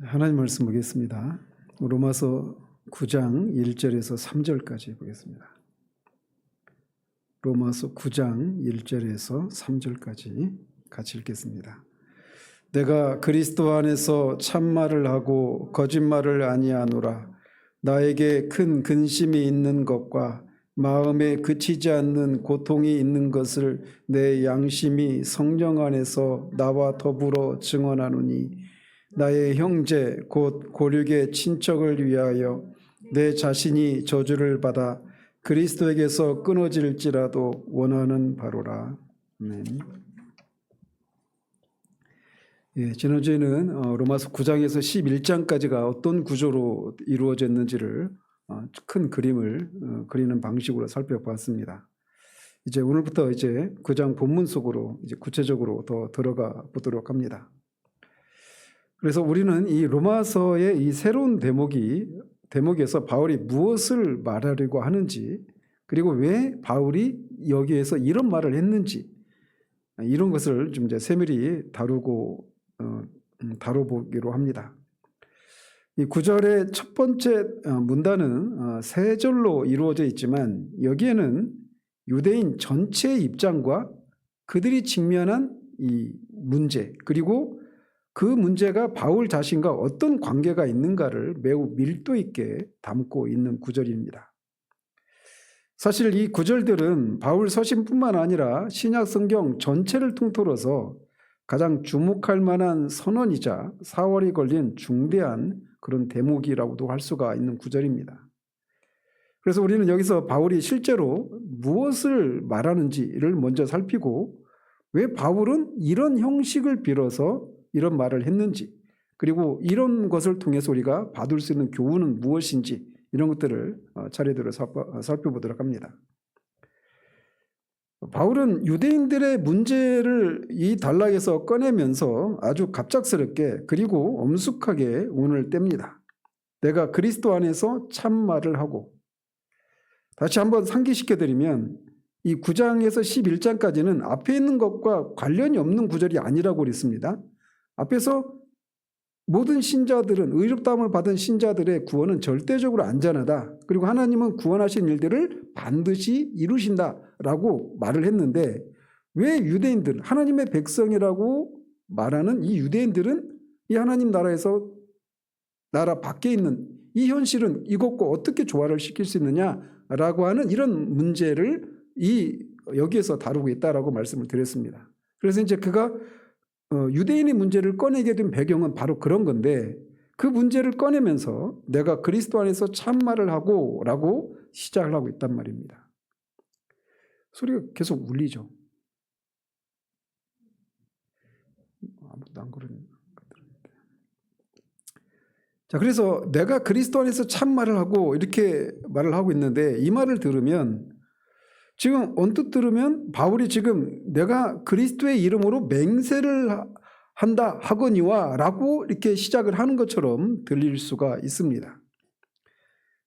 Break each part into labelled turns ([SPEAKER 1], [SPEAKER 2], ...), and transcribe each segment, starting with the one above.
[SPEAKER 1] 하나님 말씀 보겠습니다. 로마서 9장 1절에서 3절까지 보겠습니다. 로마서 9장 1절에서 3절까지 같이 읽겠습니다. 내가 그리스도 안에서 참말을 하고 거짓말을 아니하노라. 나에게 큰 근심이 있는 것과 마음에 그치지 않는 고통이 있는 것을 내 양심이 성령 안에서 나와 더불어 증언하노니 나의 형제 곧 고륙의 친척을 위하여 내 자신이 저주를 받아 그리스도에게서 끊어질지라도 원하는 바로라. 아멘. 지난주에는 로마서 9장에서 11장까지가 어떤 구조로 이루어졌는지를 큰 그림을 그리는 방식으로 살펴보았습니다. 이제 오늘부터 이제 9장 본문 속으로 이제 구체적으로 더 들어가 보도록 합니다. 그래서 우리는 이 로마서의 이 새로운 대목에서 바울이 무엇을 말하려고 하는지, 그리고 왜 바울이 여기에서 이런 말을 했는지, 이런 것을 좀 이제 세밀히 다뤄보기로 합니다. 이 9절의 첫 번째 문단은 세 절로 이루어져 있지만 여기에는 유대인 전체의 입장과 그들이 직면한 이 문제, 그리고 그 문제가 바울 자신과 어떤 관계가 있는가를 매우 밀도 있게 담고 있는 구절입니다. 사실 이 구절들은 바울 서신뿐만 아니라 신약 성경 전체를 통틀어서 가장 주목할 만한 선언이자 사활이 걸린 중대한 그런 대목이라고도 할 수가 있는 구절입니다. 그래서 우리는 여기서 바울이 실제로 무엇을 말하는지를 먼저 살피고, 왜 바울은 이런 형식을 빌어서 이런 말을 했는지, 그리고 이런 것을 통해서 우리가 받을 수 있는 교훈은 무엇인지, 이런 것들을 차례대로 살펴보도록 합니다. 바울은 유대인들의 문제를 이 단락에서 꺼내면서 아주 갑작스럽게 그리고 엄숙하게 운을 뗍니다. 내가 그리스도 안에서 참말을 하고, 다시 한번 상기시켜드리면 이 9장에서 11장까지는 앞에 있는 것과 관련이 없는 구절이 아니라고 그랬습니다. 앞에서 모든 신자들은, 의롭다함을 받은 신자들의 구원은 절대적으로 안전하다, 그리고 하나님은 구원하신 일들을 반드시 이루신다라고 말을 했는데, 왜 유대인들, 하나님의 백성이라고 말하는 이 유대인들은 이 하나님 나라에서 나라 밖에 있는 이 현실은 이것과 어떻게 조화를 시킬 수 있느냐라고 하는 이런 문제를 여기에서 다루고 있다라고 말씀을 드렸습니다. 그래서 이제 그가 유대인의 문제를 꺼내게 된 배경은 바로 그런 건데, 그 문제를 꺼내면서 내가 그리스도 안에서 참말을 하고 라고 시작을 하고 있단 말입니다. 소리가 계속 울리죠. 아무도 안 그러는 것 같은데. 자, 그래서 내가 그리스도 안에서 참말을 하고 이렇게 말을 하고 있는데, 이 말을 들으면, 지금 언뜻 들으면 바울이 지금 내가 그리스도의 이름으로 맹세를 한다 하거니와 라고 이렇게 시작을 하는 것처럼 들릴 수가 있습니다.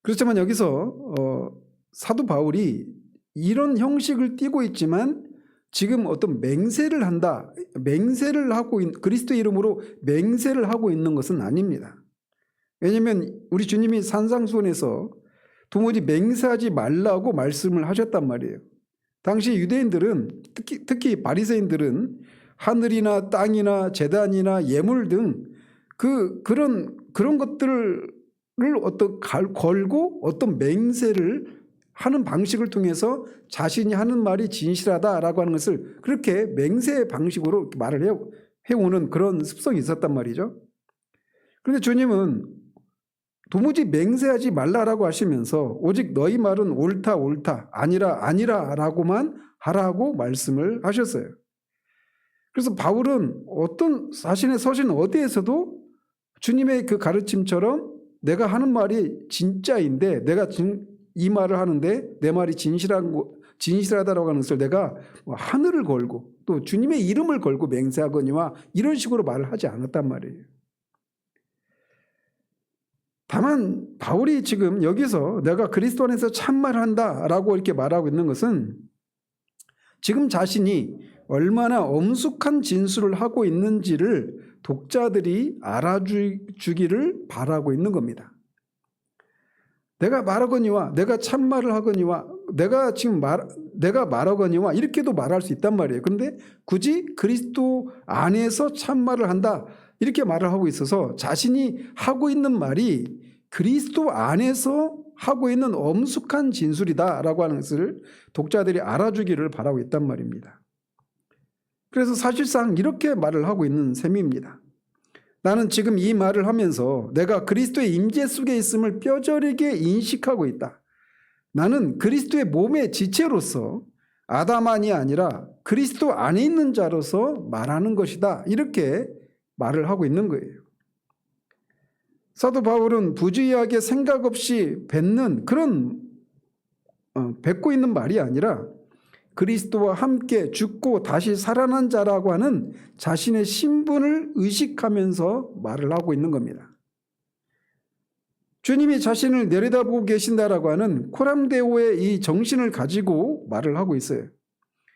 [SPEAKER 1] 그렇지만 여기서 사도 바울이 이런 형식을 띠고 있지만 지금 어떤 맹세를 한다, 맹세를 하고 그리스도의 이름으로 맹세를 하고 있는 것은 아닙니다. 왜냐하면 우리 주님이 산상수훈에서 도무지 맹세하지 말라고 말씀을 하셨단 말이에요. 당시 유대인들은, 특히 바리새인들은 하늘이나 땅이나 제단이나 예물 등 그런 것들을 걸고 어떤 맹세를 하는 방식을 통해서 자신이 하는 말이 진실하다라고 하는 것을 그렇게 맹세의 방식으로 말을 해오는 그런 습성이 있었단 말이죠. 그런데 주님은 도무지 맹세하지 말라라고 하시면서 오직 너희 말은 옳다 아니라 라고만 하라고 말씀을 하셨어요. 그래서 바울은 어떤 자신의 서신 어디에서도 주님의 그 가르침처럼 내가 하는 말이 진짜인데, 내가 이 말을 하는데 내 말이 진실하다라고 하는 것을 내가 하늘을 걸고 또 주님의 이름을 걸고 맹세하거니와 이런 식으로 말을 하지 않았단 말이에요. 다만 바울이 지금 여기서 내가 그리스도 안에서 참말한다라고 이렇게 말하고 있는 것은 지금 자신이 얼마나 엄숙한 진술을 하고 있는지를 독자들이 알아주기를 바라고 있는 겁니다. 내가 말하거니와 내가 참말을 하거니와 내가 말하거니와 이렇게도 말할 수 있단 말이에요. 그런데 굳이 그리스도 안에서 참말을 한다 이렇게 말을 하고 있어서 자신이 하고 있는 말이 그리스도 안에서 하고 있는 엄숙한 진술이다라고 하는 것을 독자들이 알아주기를 바라고 있단 말입니다. 그래서 사실상 이렇게 말을 하고 있는 셈입니다. 나는 지금 이 말을 하면서 내가 그리스도의 임재 속에 있음을 뼈저리게 인식하고 있다. 나는 그리스도의 몸의 지체로서 아담만이 아니라 그리스도 안에 있는 자로서 말하는 것이다. 이렇게 말을 하고 있는 거예요. 사도 바울은 부주의하게 생각 없이 뱉는 그런 뱉고 있는 말이 아니라 그리스도와 함께 죽고 다시 살아난 자라고 하는 자신의 신분을 의식하면서 말을 하고 있는 겁니다. 주님이 자신을 내려다보고 계신다라고 하는 코람데오의 이 정신을 가지고 말을 하고 있어요.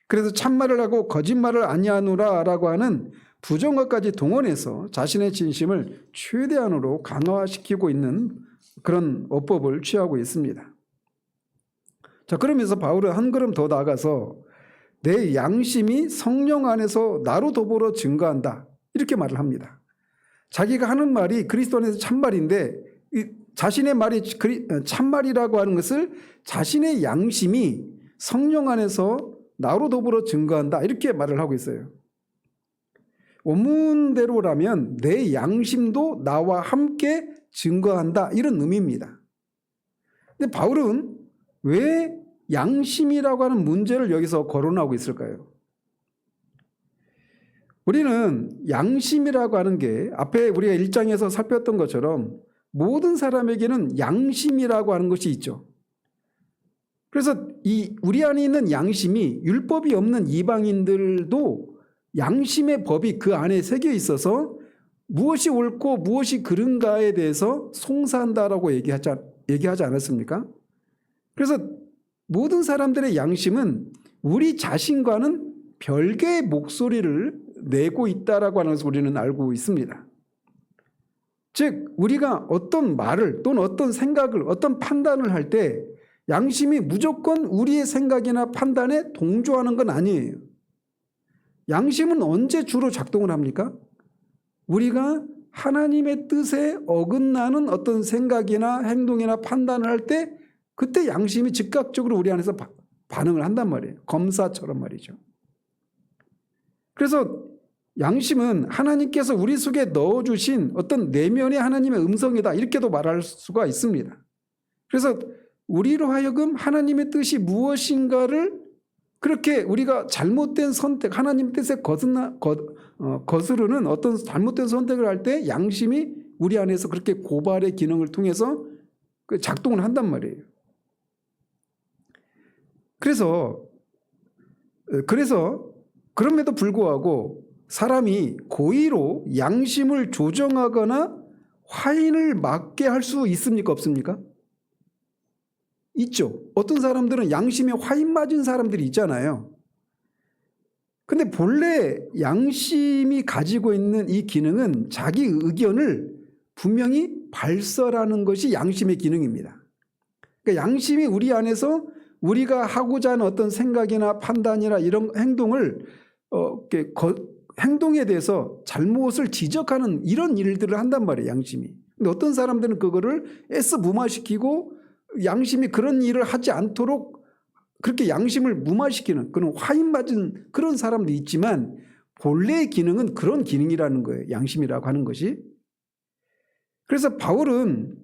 [SPEAKER 1] 그래서 참말을 하고 거짓말을 아니하노라라고 하는 부정어까지 동원해서 자신의 진심을 최대한으로 강화시키고 있는 그런 어법을 취하고 있습니다. 자, 그러면서 바울은 한 걸음 더 나아가서 내 양심이 성령 안에서 나로 더불어 증거한다 이렇게 말을 합니다. 자기가 하는 말이 그리스도 안에서 참말인데 자신의 말이 참말이라고 하는 것을 자신의 양심이 성령 안에서 나로 더불어 증거한다 이렇게 말을 하고 있어요. 원문대로라면 내 양심도 나와 함께 증거한다 이런 의미입니다. 근데 바울은 왜 양심이라고 하는 문제를 여기서 거론하고 있을까요? 우리는 양심이라고 하는 게 앞에 우리가 1장에서 살폈던 것처럼 모든 사람에게는 양심이라고 하는 것이 있죠. 그래서 우리 안에 있는 양심이 율법이 없는 이방인들도 양심의 법이 그 안에 새겨 있어서 무엇이 옳고 무엇이 그른가에 대해서 송사한다라고 얘기하지 않았습니까? 그래서 모든 사람들의 양심은 우리 자신과는 별개의 목소리를 내고 있다라고 하는 것을 우리는 알고 있습니다. 즉 우리가 어떤 말을 또는 어떤 생각을 어떤 판단을 할 때 양심이 무조건 우리의 생각이나 판단에 동조하는 건 아니에요. 양심은 언제 주로 작동을 합니까? 우리가 하나님의 뜻에 어긋나는 어떤 생각이나 행동이나 판단을 할 때 그때 양심이 즉각적으로 우리 안에서 반응을 한단 말이에요. 검사처럼 말이죠. 그래서 양심은 하나님께서 우리 속에 넣어주신 어떤 내면의 하나님의 음성이다 이렇게도 말할 수가 있습니다. 그래서 우리로 하여금 하나님의 뜻이 무엇인가를 그렇게 우리가 잘못된 선택, 하나님 뜻에 거스르는 어떤 잘못된 선택을 할 때 양심이 우리 안에서 그렇게 고발의 기능을 통해서 작동을 한단 말이에요. 그래서 그럼에도 불구하고 사람이 고의로 양심을 조정하거나 화인을 맞게 할 수 있습니까? 없습니까? 있죠. 어떤 사람들은 양심에 화인 맞은 사람들이 있잖아요. 근데 본래 양심이 가지고 있는 이 기능은 자기 의견을 분명히 발설하는 것이 양심의 기능입니다. 그러니까 양심이 우리 안에서 우리가 하고자 하는 어떤 생각이나 판단이나 이런 행동을 행동에 대해서 잘못을 지적하는 이런 일들을 한단 말이에요. 양심이. 근데 어떤 사람들은 그거를 애써 무마시키고 양심이 그런 일을 하지 않도록 그렇게 양심을 무마시키는 그런 화인 맞은 그런 사람도 있지만 본래의 기능은 그런 기능이라는 거예요. 양심이라고 하는 것이. 그래서 바울은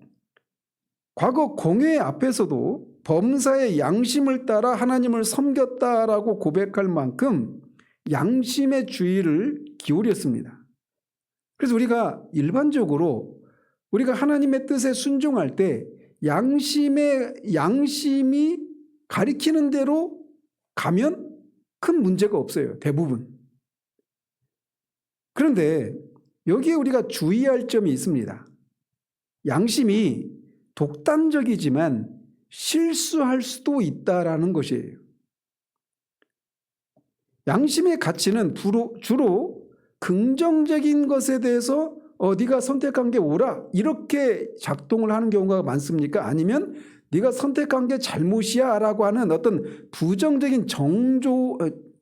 [SPEAKER 1] 과거 공회 앞에서도 범사의 양심을 따라 하나님을 섬겼다라고 고백할 만큼 양심의 주의를 기울였습니다. 그래서 우리가 일반적으로 우리가 하나님의 뜻에 순종할 때 양심이 가리키는 대로 가면 큰 문제가 없어요. 대부분. 그런데 여기에 우리가 주의할 점이 있습니다. 양심이 독단적이지만 실수할 수도 있다라는 것이에요. 양심의 가치는 주로 긍정적인 것에 대해서 네가 선택한 게 옳아 이렇게 작동을 하는 경우가 많습니까? 아니면 네가 선택한 게 잘못이야 라고 하는 어떤 부정적인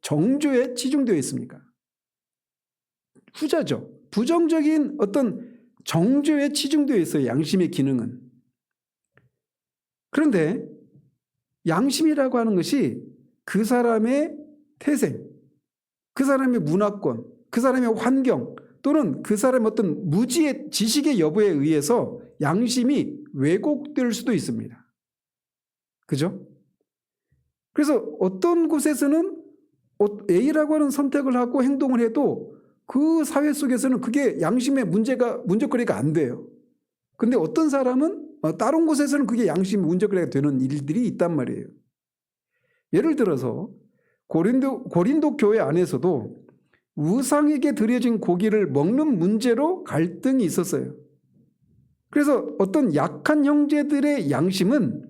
[SPEAKER 1] 정조에 치중되어 있습니까? 후자죠. 부정적인 어떤 정조에 치중되어 있어요. 양심의 기능은. 그런데 양심이라고 하는 것이 그 사람의 태생, 그 사람의 문화권, 그 사람의 환경 또는 그 사람의 어떤 무지의 지식의 여부에 의해서 양심이 왜곡될 수도 있습니다. 그죠? 그래서 어떤 곳에서는 A라고 하는 선택을 하고 행동을 해도 그 사회 속에서는 그게 양심의 문제거리가 안 돼요. 근데 어떤 사람은 다른 곳에서는 그게 양심 문제거리가 되는 일들이 있단 말이에요. 예를 들어서 고린도 교회 안에서도 우상에게 드려진 고기를 먹는 문제로 갈등이 있었어요. 그래서 어떤 약한 형제들의 양심은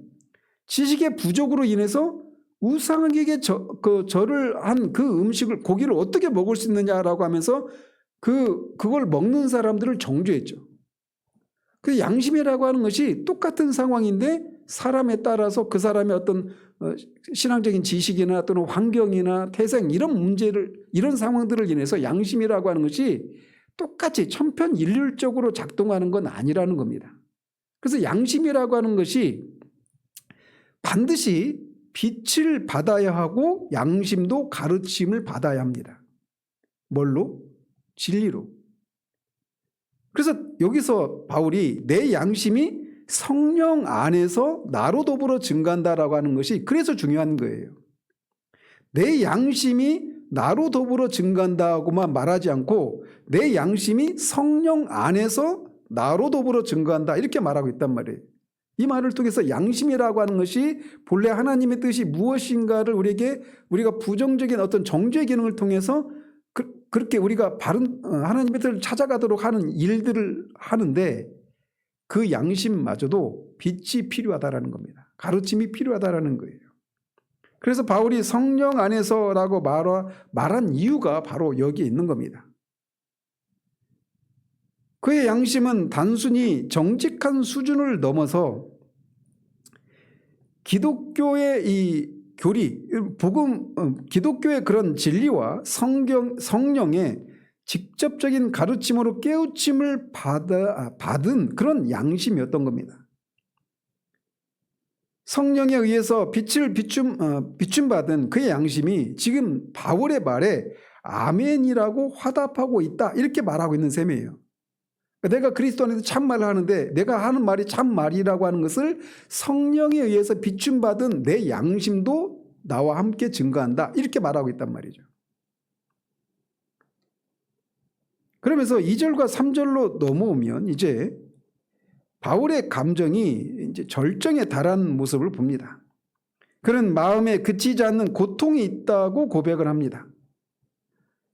[SPEAKER 1] 지식의 부족으로 인해서 우상에게 절을 한 그 음식을 고기를 어떻게 먹을 수 있느냐라고 하면서 그걸 먹는 사람들을 정죄했죠. 그 양심이라고 하는 것이 똑같은 상황인데 사람에 따라서 그 사람의 어떤 신앙적인 지식이나 또는 환경이나 태생 이런 상황들을 인해서 양심이라고 하는 것이 똑같이 천편일률적으로 작동하는 건 아니라는 겁니다. 그래서 양심이라고 하는 것이 반드시 빛을 받아야 하고 양심도 가르침을 받아야 합니다. 뭘로? 진리로. 그래서 여기서 바울이 내 양심이 성령 안에서 나로 더불어 증가한다라고 하는 것이 그래서 중요한 거예요. 내 양심이 나로 더불어 증가한다고만 말하지 않고 내 양심이 성령 안에서 나로 더불어 증가한다 이렇게 말하고 있단 말이에요. 이 말을 통해서 양심이라고 하는 것이 본래 하나님의 뜻이 무엇인가를 우리가 부정적인 어떤 정죄 기능을 통해서 그렇게 우리가 바른 하나님의 뜻을 찾아가도록 하는 일들을 하는데 그 양심마저도 빛이 필요하다라는 겁니다. 가르침이 필요하다라는 거예요. 그래서 바울이 성령 안에서라고 말한 이유가 바로 여기에 있는 겁니다. 그의 양심은 단순히 정직한 수준을 넘어서 기독교의 이 교리, 기독교의 그런 진리와 성령의 직접적인 가르침으로 깨우침을 받은 그런 양심이었던 겁니다. 성령에 의해서 빛을 비춤받은 그의 양심이 지금 바울의 말에 아멘이라고 화답하고 있다 이렇게 말하고 있는 셈이에요. 내가 그리스도 안에서 참말을 하는데 내가 하는 말이 참말이라고 하는 것을 성령에 의해서 비춤받은 내 양심도 나와 함께 증거한다 이렇게 말하고 있단 말이죠. 그러면서 2절과 3절로 넘어오면 이제 바울의 감정이 이제 절정에 달한 모습을 봅니다. 그는 마음에 그치지 않는 고통이 있다고 고백을 합니다.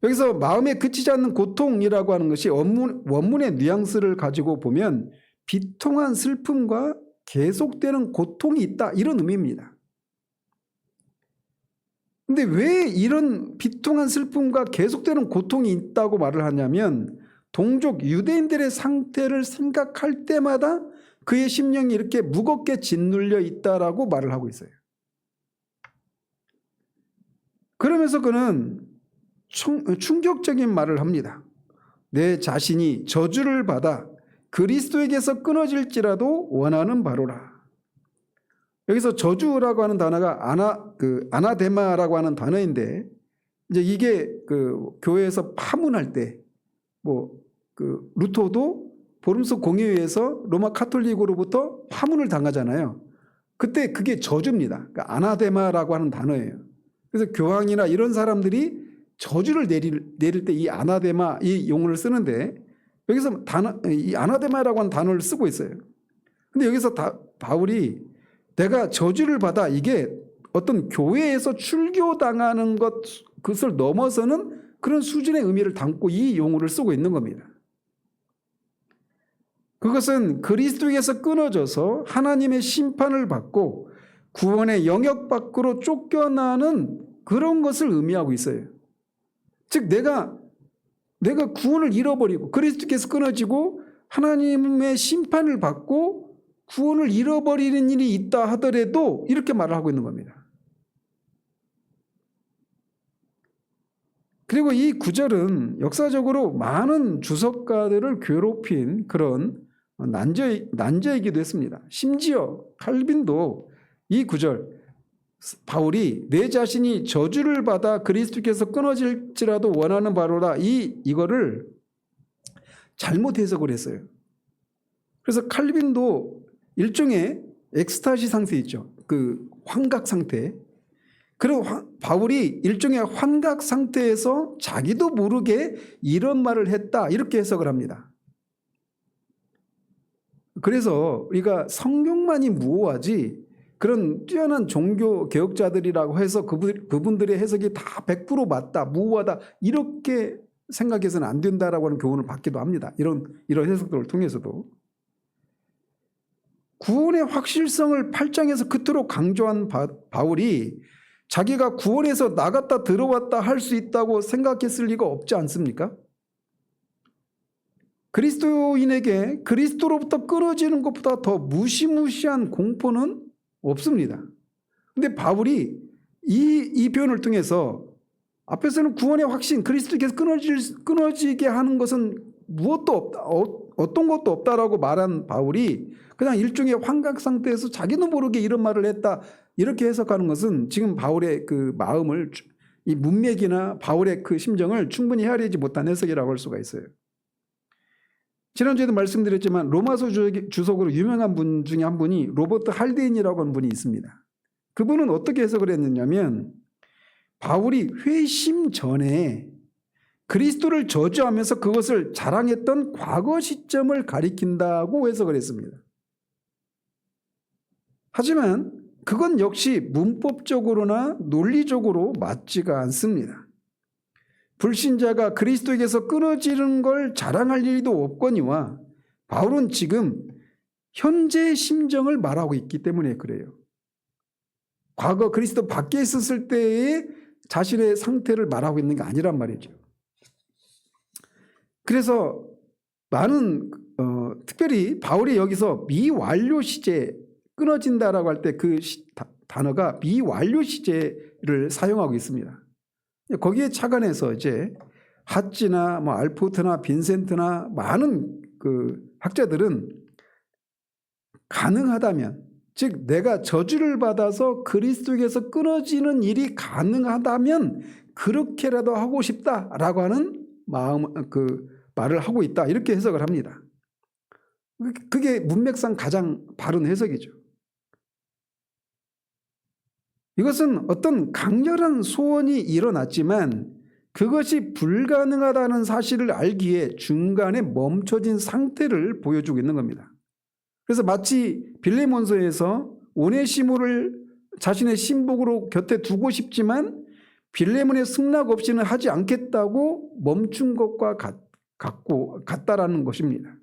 [SPEAKER 1] 여기서 마음에 그치지 않는 고통이라고 하는 것이 원문의 뉘앙스를 가지고 보면 비통한 슬픔과 계속되는 고통이 있다 이런 의미입니다. 근데 왜 이런 비통한 슬픔과 계속되는 고통이 있다고 말을 하냐면 동족 유대인들의 상태를 생각할 때마다 그의 심령이 이렇게 무겁게 짓눌려 있다라고 말을 하고 있어요. 그러면서 그는 충격적인 말을 합니다. 내 자신이 저주를 받아 그리스도에게서 끊어질지라도 원하는 바로라. 여기서 저주라고 하는 단어가 아나데마라고 하는 단어인데 이제 이게 교회에서 파문할 때 루터도 보름속 공의회에서 로마 카톨릭으로부터 파문을 당하잖아요. 그때 그게 저주입니다. 그러니까 아나데마라고 하는 단어예요. 그래서 교황이나 이런 사람들이 저주를 내릴 때 이 아나데마 이 용어를 쓰는데 여기서 이 아나데마라고 하는 단어를 쓰고 있어요. 근데 여기서 바울이 내가 저주를 받아 이게 어떤 교회에서 출교당하는 그것을 넘어서는 그런 수준의 의미를 담고 이 용어를 쓰고 있는 겁니다. 그것은 그리스도에게서 끊어져서 하나님의 심판을 받고 구원의 영역 밖으로 쫓겨나는 그런 것을 의미하고 있어요. 즉 내가 내가 구원을 잃어버리고 그리스도께서 끊어지고 하나님의 심판을 받고 구원을 잃어버리는 일이 있다 하더라도 이렇게 말을 하고 있는 겁니다. 그리고 이 구절은 역사적으로 많은 주석가들을 괴롭힌 그런 난제이기도 했습니다. 심지어 칼빈도 이 구절, 바울이 내 자신이 저주를 받아 그리스도께서 끊어질지라도 원하는 바로라, 이거를 잘못 해석을 했어요. 그래서 칼빈도 일종의 엑스타시 상태 있죠. 그 환각 상태. 그리고 바울이 일종의 환각 상태에서 자기도 모르게 이런 말을 했다, 이렇게 해석을 합니다. 그래서 우리가 성경만이 무오하지 그런 뛰어난 종교 개혁자들이라고 해서 그분들의 해석이 다 100% 맞다, 무오하다 이렇게 생각해서는 안 된다라고 하는 교훈을 받기도 합니다. 이런 해석들을 통해서도. 구원의 확실성을 8장에서 그토록 강조한 바울이 자기가 구원에서 나갔다 들어왔다 할 수 있다고 생각했을 리가 없지 않습니까? 그리스도인에게 그리스도로부터 끊어지는 것보다 더 무시무시한 공포는 없습니다. 그런데 바울이 이 표현을 통해서 앞에서는 구원의 확신, 그리스도께서 끊어지게 하는 것은 무엇도 없다, 어떤 것도 없다라고 말한 바울이 그냥 일종의 환각 상태에서 자기도 모르게 이런 말을 했다, 이렇게 해석하는 것은 지금 바울의 그 마음을, 이 문맥이나 바울의 그 심정을 충분히 헤아리지 못한 해석이라고 할 수가 있어요. 지난주에도 말씀드렸지만 로마서 주석으로 유명한 분 중에 한 분이 로버트 할데인이라고 하는 분이 있습니다. 그분은 어떻게 해석을 했느냐면 바울이 회심 전에 그리스도를 저주하면서 그것을 자랑했던 과거 시점을 가리킨다고 해석을 했습니다. 하지만 그건 역시 문법적으로나 논리적으로 맞지가 않습니다. 불신자가 그리스도에게서 끊어지는 걸 자랑할 일도 없거니와 바울은 지금 현재의 심정을 말하고 있기 때문에 그래요. 과거 그리스도 밖에 있었을 때의 자신의 상태를 말하고 있는 게 아니란 말이죠. 그래서 많은 특별히 바울이 여기서 미완료 시제, 끊어진다라고 할 때 그 단어가 미완료 시제를 사용하고 있습니다. 거기에 착안해서 이제 핫지나 뭐 알포트나 빈센트나 많은 그 학자들은 가능하다면, 즉 내가 저주를 받아서 그리스도에게서 끊어지는 일이 가능하다면 그렇게라도 하고 싶다라고 하는 말을 하고 있다, 이렇게 해석을 합니다. 그게 문맥상 가장 바른 해석이죠. 이것은 어떤 강렬한 소원이 일어났지만 그것이 불가능하다는 사실을 알기에 중간에 멈춰진 상태를 보여주고 있는 겁니다. 그래서 마치 빌레몬서에서 오네시모를 자신의 신복으로 곁에 두고 싶지만 빌레몬의 승낙 없이는 하지 않겠다고 멈춘 것과 같다라는 것입니다.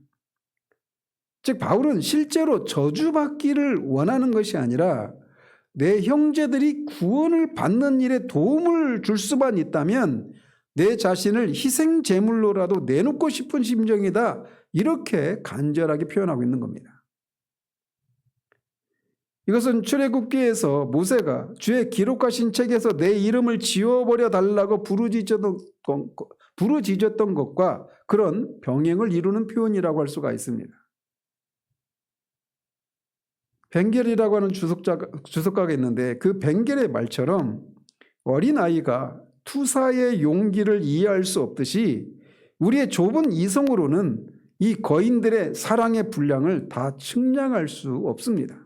[SPEAKER 1] 즉 바울은 실제로 저주받기를 원하는 것이 아니라 내 형제들이 구원을 받는 일에 도움을 줄 수만 있다면 내 자신을 희생 제물로라도 내놓고 싶은 심정이다, 이렇게 간절하게 표현하고 있는 겁니다. 이것은 출애굽기에서 모세가 주의 기록하신 책에서 내 이름을 지워버려 달라고 부르짖었던 것과 그런 병행을 이루는 표현이라고 할 수가 있습니다. 벵겔이라고 하는 주석가가 있는데 그 벵겔의 말처럼 어린아이가 투사의 용기를 이해할 수 없듯이 우리의 좁은 이성으로는 이 거인들의 사랑의 분량을 다 측량할 수 없습니다.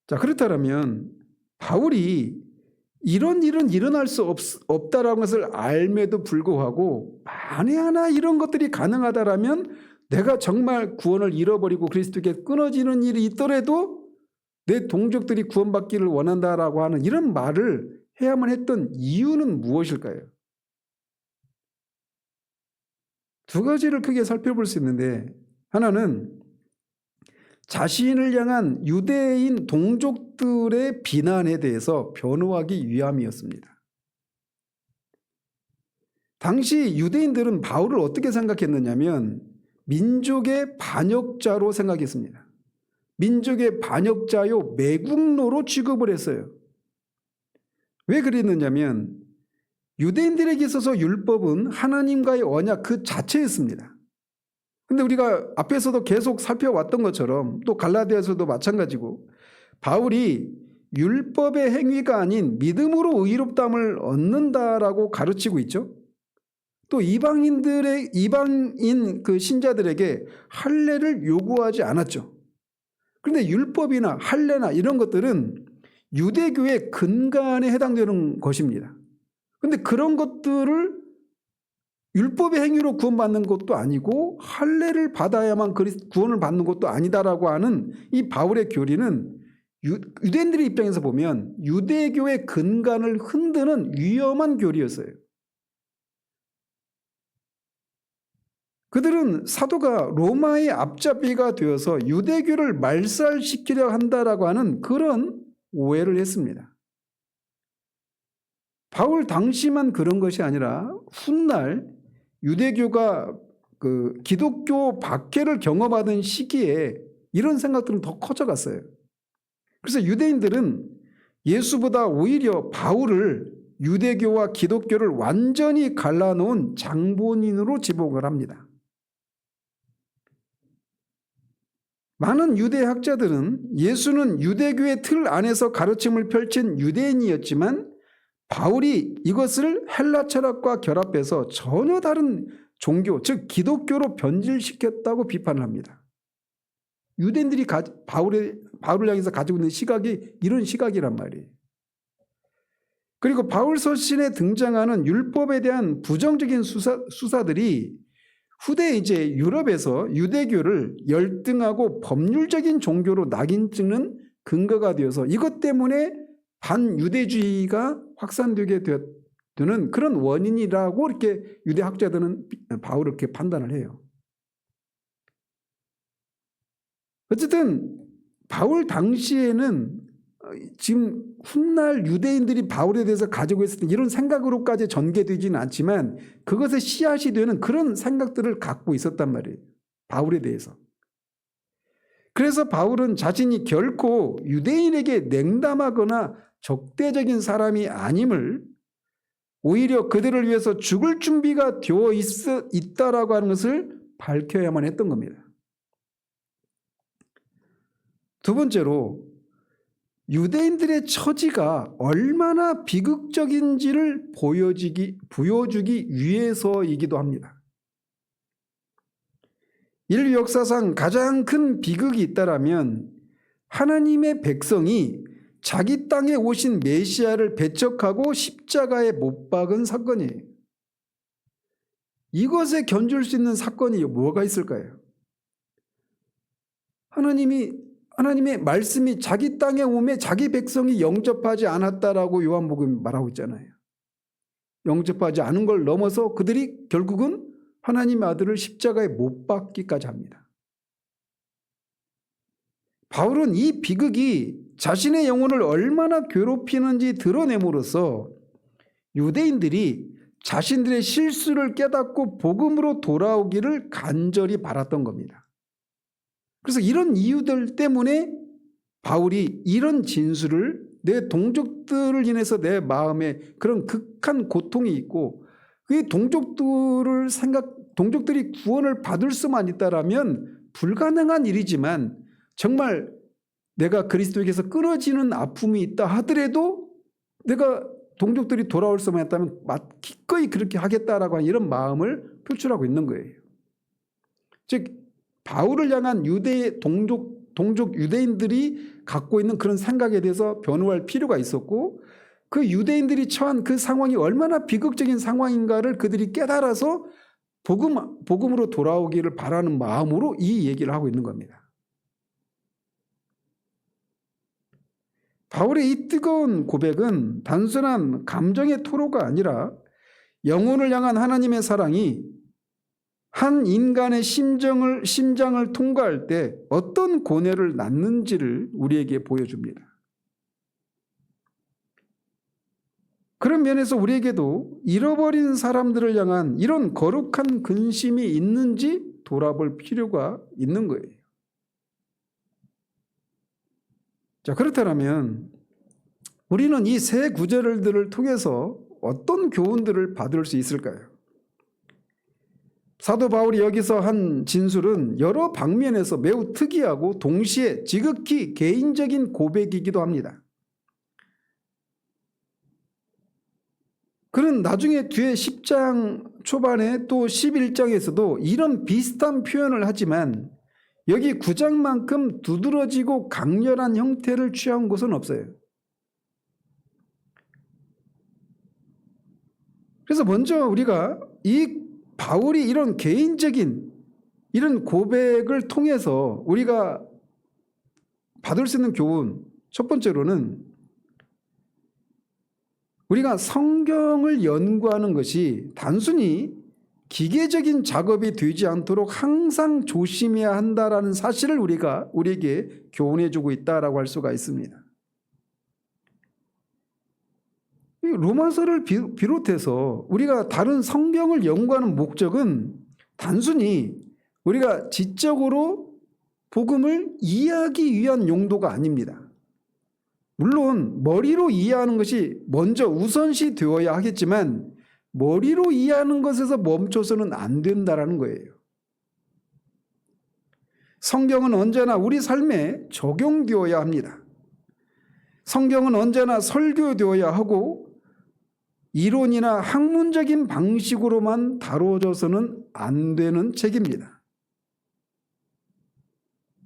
[SPEAKER 1] 자, 그렇다면 바울이 이런 일은 일어날 수 없다라는 것을 알매도 불구하고 만에 하나 이런 것들이 가능하다라면 내가 정말 구원을 잃어버리고 그리스도께 끊어지는 일이 있더라도 내 동족들이 구원받기를 원한다라고 하는 이런 말을 해야만 했던 이유는 무엇일까요? 두 가지를 크게 살펴볼 수 있는데, 하나는 자신을 향한 유대인 동족들의 비난에 대해서 변호하기 위함이었습니다. 당시 유대인들은 바울을 어떻게 생각했느냐면 민족의 반역자로 생각했습니다. 민족의 반역자요 매국노로 취급을 했어요. 왜 그랬느냐면 유대인들에게 있어서 율법은 하나님과의 언약 그 자체였습니다. 근데 우리가 앞에서도 계속 살펴왔던 것처럼 또 갈라디아서도 마찬가지고 바울이 율법의 행위가 아닌 믿음으로 의롭다함을 얻는다라고 가르치고 있죠. 또 이방인 그 신자들에게 할례를 요구하지 않았죠. 그런데 율법이나 할례나 이런 것들은 유대교의 근간에 해당되는 것입니다. 그런데 그런 것들을 율법의 행위로 구원받는 것도 아니고 할례를 받아야만 구원을 받는 것도 아니다라고 하는 이 바울의 교리는 유대인들의 입장에서 보면 유대교의 근간을 흔드는 위험한 교리였어요. 그들은 사도가 로마의 앞잡이가 되어서 유대교를 말살시키려 한다라고 하는 그런 오해를 했습니다. 바울 당시만 그런 것이 아니라 훗날 유대교가 그 기독교 박해를 경험하던 시기에 이런 생각들은 더 커져갔어요. 그래서 유대인들은 예수보다 오히려 바울을 유대교와 기독교를 완전히 갈라놓은 장본인으로 지목을 합니다. 많은 유대 학자들은 예수는 유대교의 틀 안에서 가르침을 펼친 유대인이었지만 바울이 이것을 헬라 철학과 결합해서 전혀 다른 종교, 즉 기독교로 변질시켰다고 비판을 합니다. 유대인들이 바울을 향해서 가지고 있는 시각이 이런 시각이란 말이에요. 그리고 바울 서신에 등장하는 율법에 대한 부정적인 수사들이 후대 이제 유럽에서 유대교를 열등하고 법률적인 종교로 낙인 찍는 근거가 되어서 이것 때문에 반유대주의가 확산되게 되는 그런 원인이라고 이렇게 유대 학자들은 바울을 이렇게 판단을 해요. 어쨌든 바울 당시에는 지금 훗날 유대인들이 바울에 대해서 가지고 있었던 이런 생각으로까지 전개되지는 않지만 그것의 씨앗이 되는 그런 생각들을 갖고 있었단 말이에요. 바울에 대해서. 그래서 바울은 자신이 결코 유대인에게 냉담하거나 적대적인 사람이 아님을 오히려 그들을 위해서 죽을 준비가 되어 있다라고 하는 것을 밝혀야만 했던 겁니다. 두 번째로 유대인들의 처지가 얼마나 비극적인지를 보여주기 위해서이기도 합니다. 인류 역사상 가장 큰 비극이 있다라면 하나님의 백성이 자기 땅에 오신 메시아를 배척하고 십자가에 못 박은 사건이에요. 이것에 견줄 수 있는 사건이 뭐가 있을까요? 하나님의 말씀이 자기 땅에 오매 자기 백성이 영접하지 않았다라고 요한복음이 말하고 있잖아요. 영접하지 않은 걸 넘어서 그들이 결국은 하나님의 아들을 십자가에 못 박기까지 합니다. 바울은 이 비극이 자신의 영혼을 얼마나 괴롭히는지 드러냄으로써 유대인들이 자신들의 실수를 깨닫고 복음으로 돌아오기를 간절히 바랐던 겁니다. 그래서 이런 이유들 때문에 바울이 이런 진술을 내 동족들을 인해서 내 마음에 그런 극한 고통이 있고 그 동족들이 구원을 받을 수만 있다라면 불가능한 일이지만 정말 내가 그리스도에게서 끊어지는 아픔이 있다 하더라도 내가 동족들이 돌아올 수만 있다면 기꺼이 그렇게 하겠다라고 하는 이런 마음을 표출하고 있는 거예요. 즉 바울을 향한 동족 유대인들이 갖고 있는 그런 생각에 대해서 변호할 필요가 있었고 그 유대인들이 처한 그 상황이 얼마나 비극적인 상황인가를 그들이 깨달아서 복음으로 돌아오기를 바라는 마음으로 이 얘기를 하고 있는 겁니다. 바울의 이 뜨거운 고백은 단순한 감정의 토로가 아니라 영혼을 향한 하나님의 사랑이 한 인간의 심장을 통과할 때 어떤 고뇌를 낳는지를 우리에게 보여줍니다. 그런 면에서 우리에게도 잃어버린 사람들을 향한 이런 거룩한 근심이 있는지 돌아볼 필요가 있는 거예요. 자, 그렇다면 우리는 이 세 구절들을 통해서 어떤 교훈들을 받을 수 있을까요? 사도 바울이 여기서 한 진술은 여러 방면에서 매우 특이하고 동시에 지극히 개인적인 고백이기도 합니다. 그는 나중에 뒤에 10장 초반에 또 11장에서도 이런 비슷한 표현을 하지만 여기 9장만큼 두드러지고 강렬한 형태를 취한 곳은 없어요. 그래서 먼저 우리가 이 바울이 이런 개인적인 이런 고백을 통해서 우리가 받을 수 있는 교훈, 첫 번째로는 우리가 성경을 연구하는 것이 단순히 기계적인 작업이 되지 않도록 항상 조심해야 한다라는 사실을 우리에게 교훈해 주고 있다라고 할 수가 있습니다. 로마서를 비롯해서 우리가 다른 성경을 연구하는 목적은 단순히 우리가 지적으로 복음을 이해하기 위한 용도가 아닙니다. 물론 머리로 이해하는 것이 먼저 우선시 되어야 하겠지만 머리로 이해하는 것에서 멈춰서는 안 된다는 거예요. 성경은 언제나 우리 삶에 적용되어야 합니다. 성경은 언제나 설교되어야 하고 이론이나 학문적인 방식으로만 다뤄져서는 안 되는 책입니다.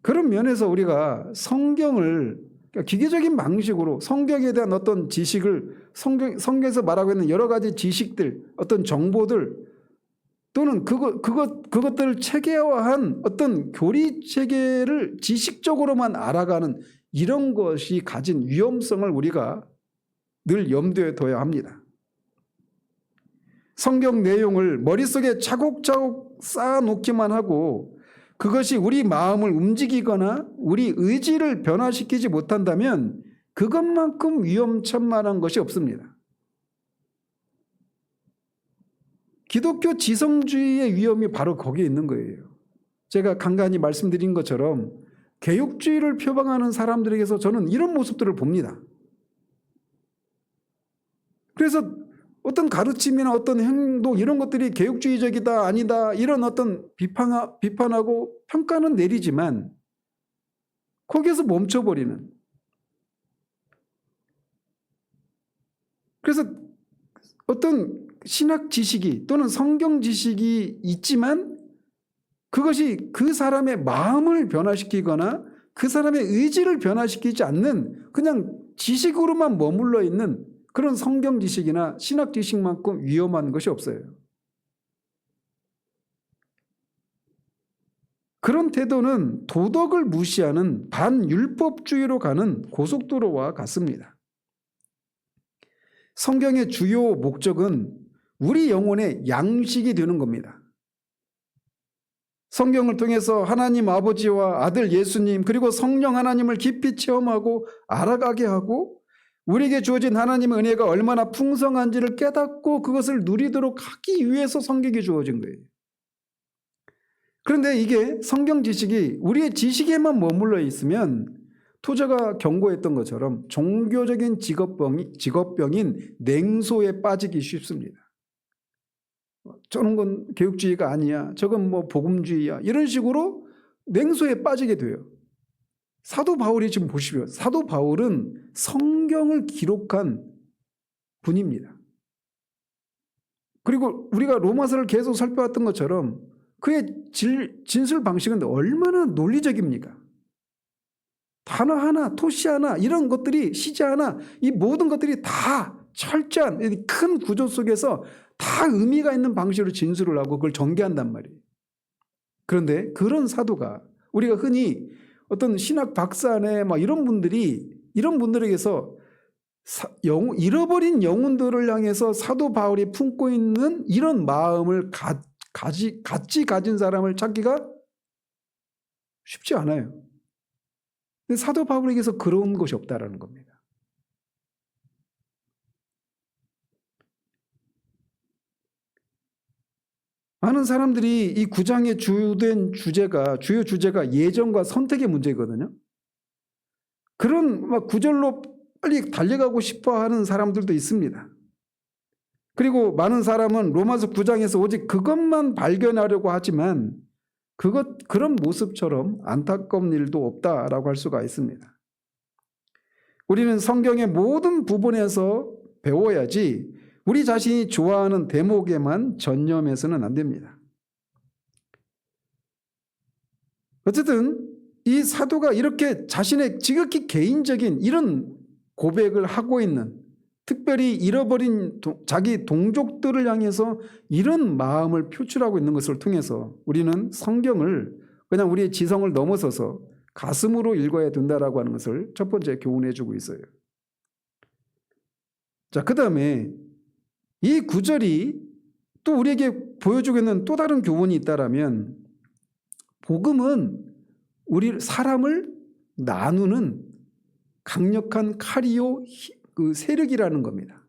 [SPEAKER 1] 그런 면에서 우리가 성경을 기계적인 방식으로 성경에 대한 어떤 지식을 성경에서 말하고 있는 여러 가지 지식들, 어떤 정보들 또는 그것들을 체계화한 어떤 교리 체계를 지식적으로만 알아가는 이런 것이 가진 위험성을 우리가 늘 염두에 둬야 합니다. 성경 내용을 머릿속에 차곡차곡 쌓아놓기만 하고 그것이 우리 마음을 움직이거나 우리 의지를 변화시키지 못한다면 그것만큼 위험천만한 것이 없습니다. 기독교 지성주의의 위험이 바로 거기에 있는 거예요. 제가 간간히 말씀드린 것처럼 개혁주의를 표방하는 사람들에게서 저는 이런 모습들을 봅니다. 그래서 어떤 가르침이나 어떤 행동 이런 것들이 개혁주의적이다 아니다 이런 어떤 비판하고 평가는 내리지만 거기에서 멈춰버리는. 그래서 어떤 신학 지식이 또는 성경 지식이 있지만 그것이 그 사람의 마음을 변화시키거나 그 사람의 의지를 변화시키지 않는 그냥 지식으로만 머물러 있는 그런 성경 지식이나 신학 지식만큼 위험한 것이 없어요. 그런 태도는 도덕을 무시하는 반율법주의로 가는 고속도로와 같습니다. 성경의 주요 목적은 우리 영혼의 양식이 되는 겁니다. 성경을 통해서 하나님 아버지와 아들 예수님 그리고 성령 하나님을 깊이 체험하고 알아가게 하고 우리에게 주어진 하나님의 은혜가 얼마나 풍성한지를 깨닫고 그것을 누리도록 하기 위해서 성경이 주어진 거예요. 그런데 이게 성경 지식이 우리의 지식에만 머물러 있으면 토저가 경고했던 것처럼 종교적인 직업병인 냉소에 빠지기 쉽습니다. 저런 건 개혁주의가 아니야. 저건 뭐 복음주의야. 이런 식으로 냉소에 빠지게 돼요. 사도 바울이 지금 보시면 사도 바울은 성경을 기록한 분입니다. 그리고 우리가 로마서를 계속 살펴왔던 것처럼 그의 진술 방식은 얼마나 논리적입니까? 단어 하나, 토시 하나 이런 것들이 시제 하나 이 모든 것들이 다 철저한 큰 구조 속에서 다 의미가 있는 방식으로 진술을 하고 그걸 전개한단 말이에요. 그런데 그런 사도가 우리가 흔히 어떤 신학 박사네 막 이런 분들에게서 잃어버린 영혼들을 향해서 사도 바울이 품고 있는 이런 마음을 같이 가진 사람을 찾기가 쉽지 않아요. 근데 사도 바울에게서 그런 것이 없다라는 겁니다. 많은 사람들이 이 9장의 주요 주제가 예정과 선택의 문제거든요. 그런 막 구절로 빨리 달려가고 싶어 하는 사람들도 있습니다. 그리고 많은 사람은 로마서 9장에서 오직 그것만 발견하려고 하지만 그런 모습처럼 안타까운 일도 없다라고 할 수가 있습니다. 우리는 성경의 모든 부분에서 배워야지 우리 자신이 좋아하는 대목에만 전념해서는 안 됩니다. 어쨌든 이 사도가 이렇게 자신의 지극히 개인적인 이런 고백을 하고 있는, 특별히 잃어버린 자기 동족들을 향해서 이런 마음을 표출하고 있는 것을 통해서 우리는 성경을 그냥 우리의 지성을 넘어서서 가슴으로 읽어야 된다라고 하는 것을 첫 번째 교훈해 주고 있어요. 자, 그 다음에 이 구절이 또 우리에게 보여주고 있는 또 다른 교훈이 있다라면, 복음은 우리 사람을 나누는 강력한 칼이요 그 세력이라는 겁니다.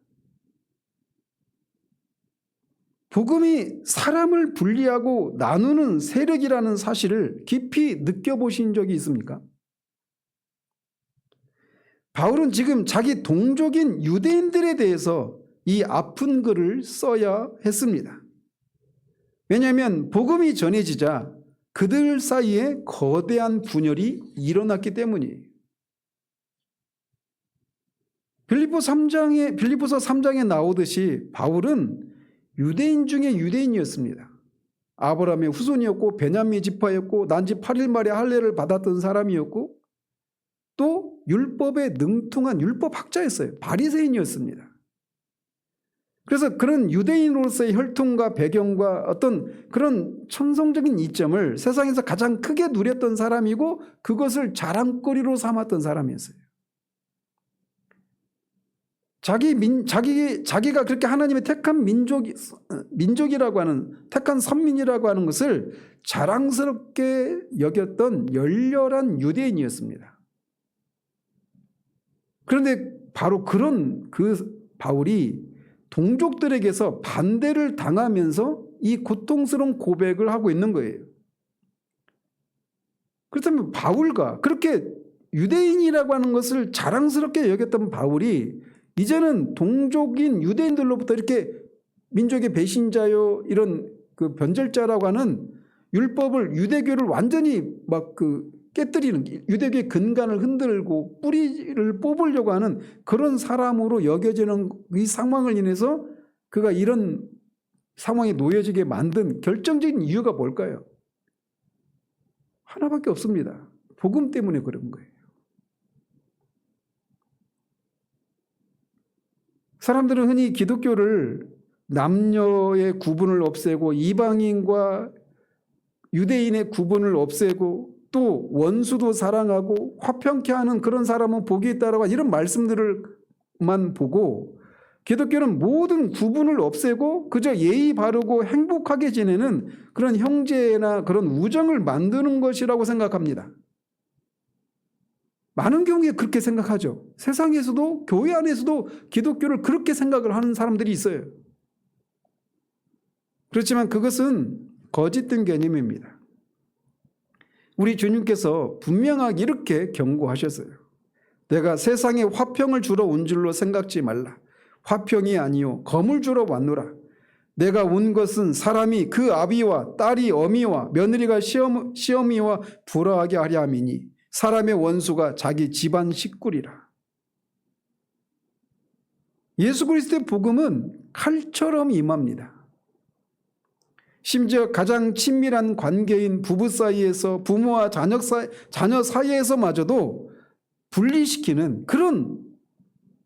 [SPEAKER 1] 복음이 사람을 분리하고 나누는 세력이라는 사실을 깊이 느껴보신 적이 있습니까? 바울은 지금 자기 동족인 유대인들에 대해서 이 아픈 글을 써야 했습니다. 왜냐하면 복음이 전해지자 그들 사이에 거대한 분열이 일어났기 때문이에요. 빌립보서 3장에 나오듯이 바울은 유대인 중에 유대인이었습니다. 아브라함의 후손이었고 베냐민 지파였고 난지 8일 만에 할례를 받았던 사람이었고 또 율법에 능통한 율법학자였어요. 바리새인이었습니다. 그래서 그런 유대인으로서의 혈통과 배경과 어떤 그런 천성적인 이점을 세상에서 가장 크게 누렸던 사람이고 그것을 자랑거리로 삼았던 사람이었어요. 자기가 그렇게 하나님의 택한 민족이라고 하는, 택한 선민이라고 하는 것을 자랑스럽게 여겼던 열렬한 유대인이었습니다. 그런데 바로 그런 바울이 동족들에게서 반대를 당하면서 이 고통스러운 고백을 하고 있는 거예요. 그렇다면 바울과 그렇게 유대인이라고 하는 것을 자랑스럽게 여겼던 바울이 이제는 동족인 유대인들로부터 이렇게 민족의 배신자요 이런 그 변절자라고 하는 율법을, 유대교를 완전히 막 깨뜨리는, 유대교의 근간을 흔들고 뿌리를 뽑으려고 하는 그런 사람으로 여겨지는 이 상황을 인해서 그가 이런 상황에 놓여지게 만든 결정적인 이유가 뭘까요? 하나밖에 없습니다. 복음 때문에 그런 거예요. 사람들은 흔히 기독교를 남녀의 구분을 없애고 이방인과 유대인의 구분을 없애고 또 원수도 사랑하고 화평케 하는 그런 사람은 복이 있다라고 이런 말씀들을만 보고 기독교는 모든 구분을 없애고 그저 예의 바르고 행복하게 지내는 그런 형제나 그런 우정을 만드는 것이라고 생각합니다. 많은 경우에 그렇게 생각하죠. 세상에서도 교회 안에서도 기독교를 그렇게 생각을 하는 사람들이 있어요. 그렇지만 그것은 거짓된 개념입니다. 우리 주님께서 분명하게 이렇게 경고하셨어요. 내가 세상에 화평을 주러 온 줄로 생각지 말라. 화평이 아니요 검을 주러 왔노라. 내가 온 것은 사람이 그 아비와 딸이 어미와 며느리가 시어미와 불화하게 하려 함이니 사람의 원수가 자기 집안 식구리라. 예수 그리스도의 복음은 칼처럼 임합니다. 심지어 가장 친밀한 관계인 부부 사이에서, 부모와 자녀 사이에서마저도 분리시키는 그런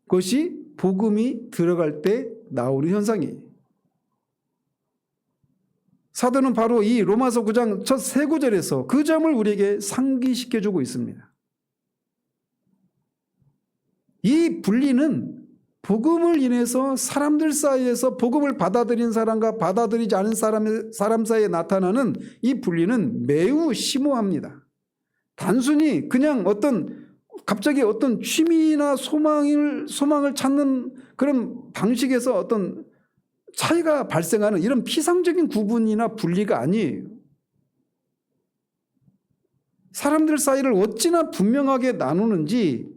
[SPEAKER 1] 것이 복음이 들어갈 때 나오는 현상이에요. 사도는 바로 이 로마서 9장 첫 세 구절에서 그 점을 우리에게 상기시켜주고 있습니다. 이 분리는 복음을 인해서 사람들 사이에서 복음을 받아들인 사람과 받아들이지 않은 사람 사이에 나타나는 이 분리는 매우 심오합니다. 단순히 그냥 갑자기 어떤 취미나 소망을 찾는 그런 방식에서 어떤 차이가 발생하는 이런 피상적인 구분이나 분리가 아니에요. 사람들 사이를 어찌나 분명하게 나누는지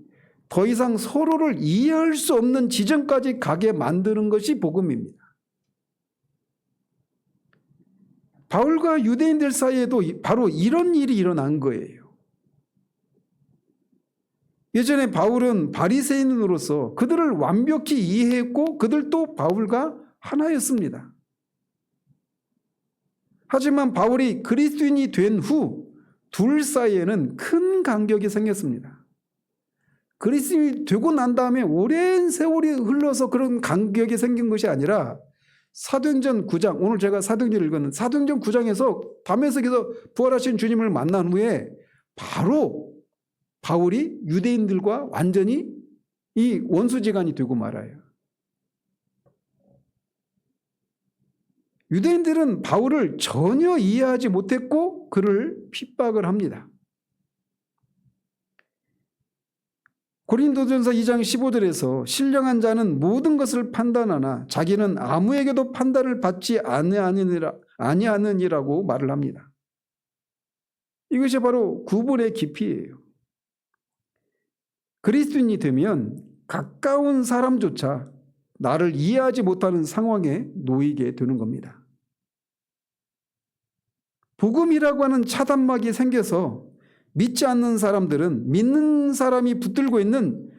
[SPEAKER 1] 더 이상 서로를 이해할 수 없는 지점까지 가게 만드는 것이 복음입니다. 바울과 유대인들 사이에도 바로 이런 일이 일어난 거예요. 예전에 바울은 바리새인으로서 그들을 완벽히 이해했고 그들도 바울과 하나였습니다. 하지만 바울이 그리스도인이 된 후 둘 사이에는 큰 간격이 생겼습니다. 그리스도인이 되고 난 다음에 오랜 세월이 흘러서 그런 간격이 생긴 것이 아니라 사도행전 9장, 오늘 제가 사도행전을 읽었는데 사도행전 9장에서 다메섹에서 부활하신 주님을 만난 후에 바로 바울이 유대인들과 완전히 이 원수지간이 되고 말아요. 유대인들은 바울을 전혀 이해하지 못했고 그를 핍박을 합니다. 고린도전서 2장 15절에서 신령한 자는 모든 것을 판단하나 자기는 아무에게도 판단을 받지 아니하느니라고 말을 합니다. 이것이 바로 구분의 깊이예요. 그리스도인이 되면 가까운 사람조차 나를 이해하지 못하는 상황에 놓이게 되는 겁니다. 복음이라고 하는 차단막이 생겨서 믿지 않는 사람들은 믿는 사람이 붙들고 있는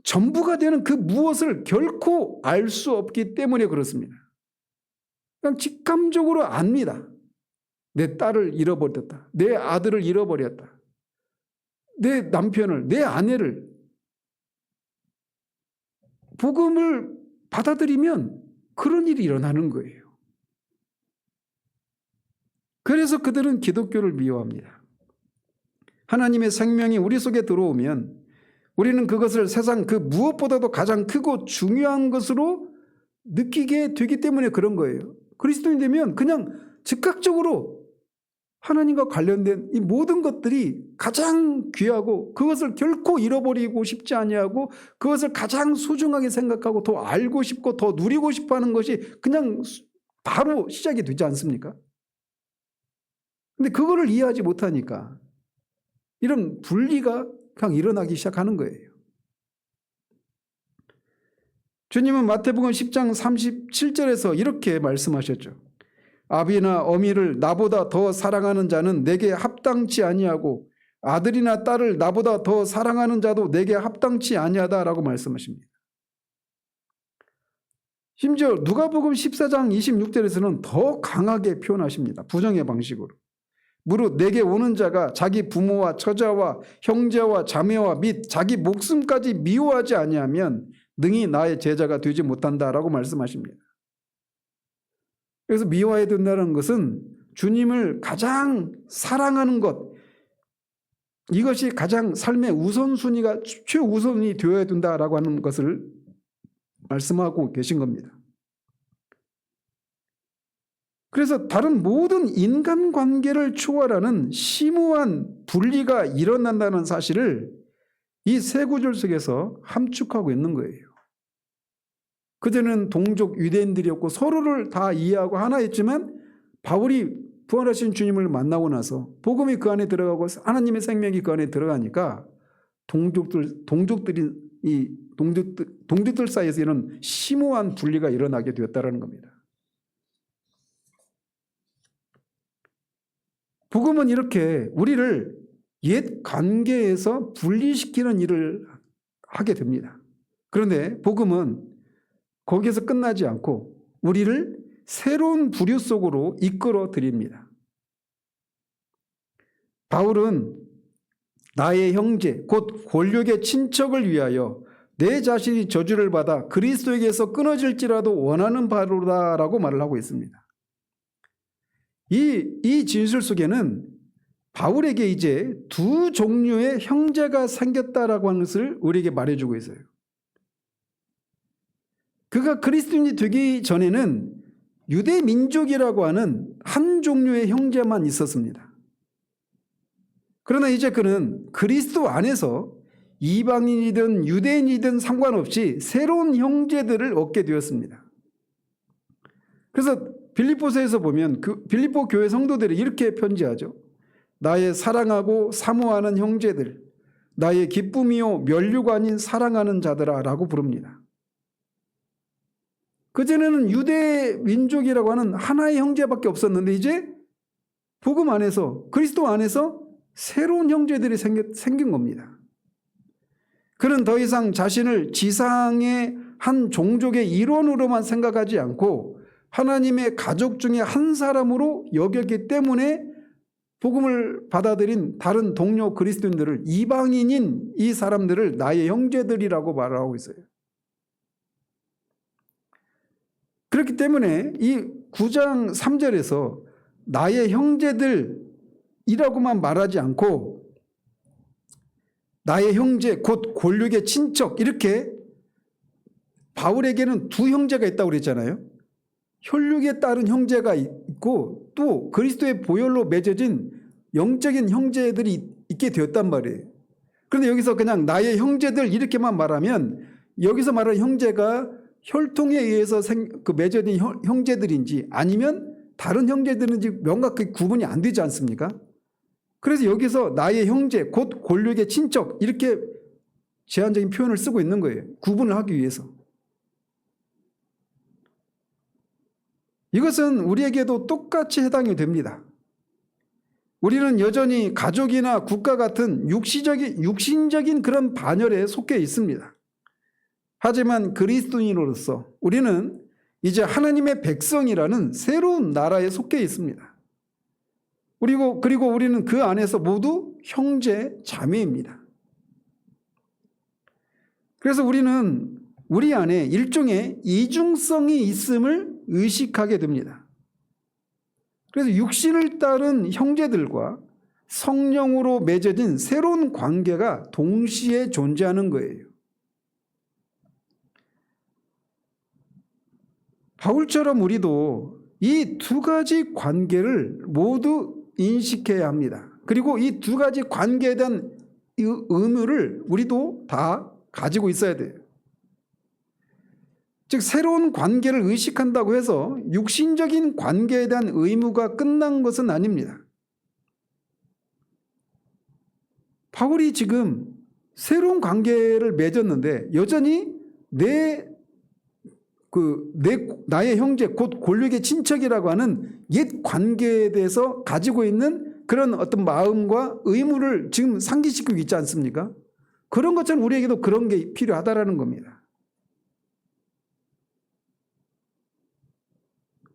[SPEAKER 1] 전부가 되는 그 무엇을 결코 알 수 없기 때문에 그렇습니다. 그냥 직감적으로 압니다. 내 딸을 잃어버렸다. 내 아들을 잃어버렸다. 내 남편을, 내 아내를. 복음을 받아들이면 그런 일이 일어나는 거예요. 그래서 그들은 기독교를 미워합니다. 하나님의 생명이 우리 속에 들어오면 우리는 그것을 세상 그 무엇보다도 가장 크고 중요한 것으로 느끼게 되기 때문에 그런 거예요. 그리스도인 되면 그냥 즉각적으로 하나님과 관련된 이 모든 것들이 가장 귀하고 그것을 결코 잃어버리고 싶지 아니하고 그것을 가장 소중하게 생각하고 더 알고 싶고 더 누리고 싶어하는 것이 그냥 바로 시작이 되지 않습니까? 근데 그거를 이해하지 못하니까 이런 분리가 그냥 일어나기 시작하는 거예요. 주님은 마태복음 10장 37절에서 이렇게 말씀하셨죠. 아비나 어미를 나보다 더 사랑하는 자는 내게 합당치 아니하고 아들이나 딸을 나보다 더 사랑하는 자도 내게 합당치 아니하다라고 말씀하십니다. 심지어 누가복음 14장 26절에서는 더 강하게 표현하십니다. 부정의 방식으로. 무릇 내게 오는 자가 자기 부모와 처자와 형제와 자매와 및 자기 목숨까지 미워하지 아니하면 능히 나의 제자가 되지 못한다라고 말씀하십니다. 그래서 미워해야 된다는 것은 주님을 가장 사랑하는 것, 이것이 가장 삶의 우선순위가 최우선이 되어야 된다라고 하는 것을 말씀하고 계신 겁니다. 그래서 다른 모든 인간관계를 초월하는 심오한 분리가 일어난다는 사실을 이 세 구절 속에서 함축하고 있는 거예요. 그전에는 동족 유대인들이었고 서로를 다 이해하고 하나였지만 바울이 부활하신 주님을 만나고 나서 복음이 그 안에 들어가고 하나님의 생명이 그 안에 들어가니까 동족들 사이에서 이런 심오한 분리가 일어나게 되었다는 겁니다. 복음은 이렇게 우리를 옛 관계에서 분리시키는 일을 하게 됩니다. 그런데 복음은 거기에서 끝나지 않고 우리를 새로운 부류 속으로 이끌어 드립니다. 바울은 나의 형제 곧 권력의 친척을 위하여 내 자신이 저주를 받아 그리스도에게서 끊어질지라도 원하는 바로다라고 말을 하고 있습니다. 이 진술 속에는 바울에게 이제 두 종류의 형제가 생겼다라고 하는 것을 우리에게 말해주고 있어요. 그가 그리스도인이 되기 전에는 유대 민족이라고 하는 한 종류의 형제만 있었습니다. 그러나 이제 그는 그리스도 안에서 이방인이든 유대인이든 상관없이 새로운 형제들을 얻게 되었습니다. 그래서 빌립보서에서 보면 그 빌립보 교회 성도들이 이렇게 편지하죠. 나의 사랑하고 사모하는 형제들, 나의 기쁨이요 면류가 아닌 사랑하는 자들아 라고 부릅니다. 그전에는 유대 민족이라고 하는 하나의 형제밖에 없었는데 이제 복음 안에서, 그리스도 안에서 새로운 형제들이 생긴 겁니다. 그는 더 이상 자신을 지상의 한 종족의 일원으로만 생각하지 않고 하나님의 가족 중에 한 사람으로 여겼기 때문에 복음을 받아들인 다른 동료 그리스도인들을, 이방인인 이 사람들을 나의 형제들이라고 말하고 있어요. 그렇기 때문에 이 9장 3절에서 나의 형제들이라고만 말하지 않고 나의 형제 곧 골육의 친척, 이렇게 바울에게는 두 형제가 있다고 그랬잖아요. 혈육에 따른 형제가 있고 또 그리스도의 보혈로 맺어진 영적인 형제들이 있게 되었단 말이에요. 그런데 여기서 그냥 나의 형제들 이렇게만 말하면 여기서 말하는 형제가 혈통에 의해서 맺어진 형제들인지 아니면 다른 형제들인지 명확하게 구분이 안 되지 않습니까? 그래서 여기서 나의 형제 곧 골육의 친척 이렇게 제한적인 표현을 쓰고 있는 거예요. 구분을 하기 위해서. 이것은 우리에게도 똑같이 해당이 됩니다. 우리는 여전히 가족이나 국가 같은 육신적인 그런 반열에 속해 있습니다. 하지만 그리스도인으로서 우리는 이제 하나님의 백성이라는 새로운 나라에 속해 있습니다. 그리고 우리는 그 안에서 모두 형제, 자매입니다. 그래서 우리는 우리 안에 일종의 이중성이 있음을 의식하게 됩니다. 그래서 육신을 따른 형제들과 성령으로 맺어진 새로운 관계가 동시에 존재하는 거예요. 바울처럼 우리도 이 두 가지 관계를 모두 인식해야 합니다. 그리고 이 두 가지 관계에 대한 의무를 우리도 다 가지고 있어야 돼요. 즉 새로운 관계를 의식한다고 해서 육신적인 관계에 대한 의무가 끝난 것은 아닙니다. 바울이 지금 새로운 관계를 맺었는데 여전히 나의 형제 곧 골육의 친척이라고 하는 옛 관계에 대해서 가지고 있는 그런 어떤 마음과 의무를 지금 상기시키고 있지 않습니까? 그런 것처럼 우리에게도 그런 게 필요하다라는 겁니다.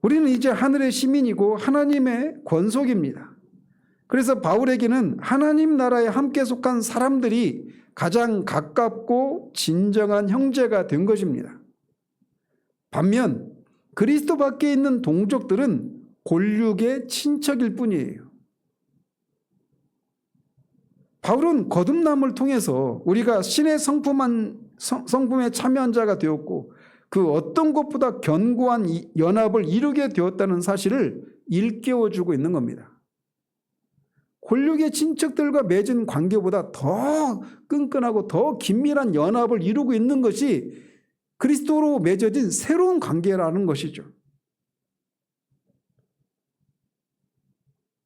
[SPEAKER 1] 우리는 이제 하늘의 시민이고 하나님의 권속입니다. 그래서 바울에게는 하나님 나라에 함께 속한 사람들이 가장 가깝고 진정한 형제가 된 것입니다. 반면 그리스도 밖에 있는 동족들은 골육의 친척일 뿐이에요. 바울은 거듭남을 통해서 우리가 신의 성품에 참여한 자가 되었고 그 어떤 것보다 견고한 연합을 이루게 되었다는 사실을 일깨워주고 있는 겁니다. 골육의 친척들과 맺은 관계보다 더 끈끈하고 더 긴밀한 연합을 이루고 있는 것이 그리스도로 맺어진 새로운 관계라는 것이죠.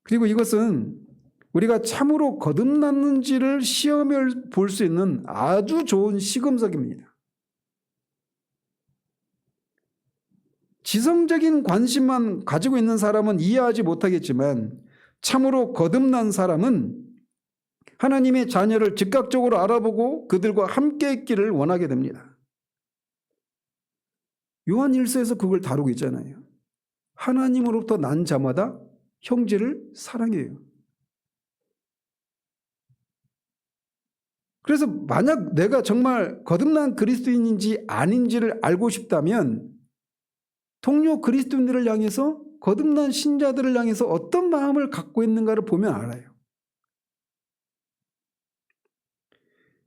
[SPEAKER 1] 그리고 이것은 우리가 참으로 거듭났는지를 시험해 볼 수 있는 아주 좋은 시금석입니다. 지성적인 관심만 가지고 있는 사람은 이해하지 못하겠지만 참으로 거듭난 사람은 하나님의 자녀를 즉각적으로 알아보고 그들과 함께 있기를 원하게 됩니다. 요한 1서에서 그걸 다루고 있잖아요. 하나님으로부터 난 자마다 형제를 사랑해요. 그래서 만약 내가 정말 거듭난 그리스도인인지 아닌지를 알고 싶다면 동료 그리스도인들을 향해서 거듭난 신자들을 향해서 어떤 마음을 갖고 있는가를 보면 알아요.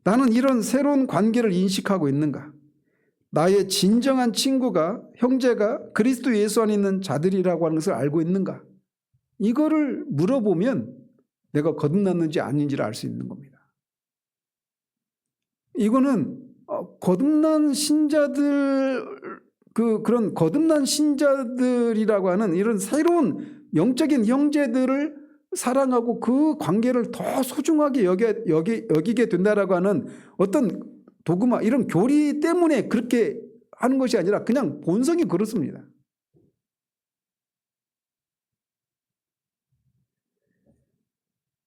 [SPEAKER 1] 나는 이런 새로운 관계를 인식하고 있는가? 나의 진정한 친구가, 형제가 그리스도 예수 안에 있는 자들이라고 하는 것을 알고 있는가? 이거를 물어보면 내가 거듭났는지 아닌지를 알 수 있는 겁니다. 이거는 거듭난 신자들 그런 거듭난 신자들이라고 하는 이런 새로운 영적인 형제들을 사랑하고 그 관계를 더 소중하게 여기게 된다라고 하는 어떤 도그마, 이런 교리 때문에 그렇게 하는 것이 아니라 그냥 본성이 그렇습니다.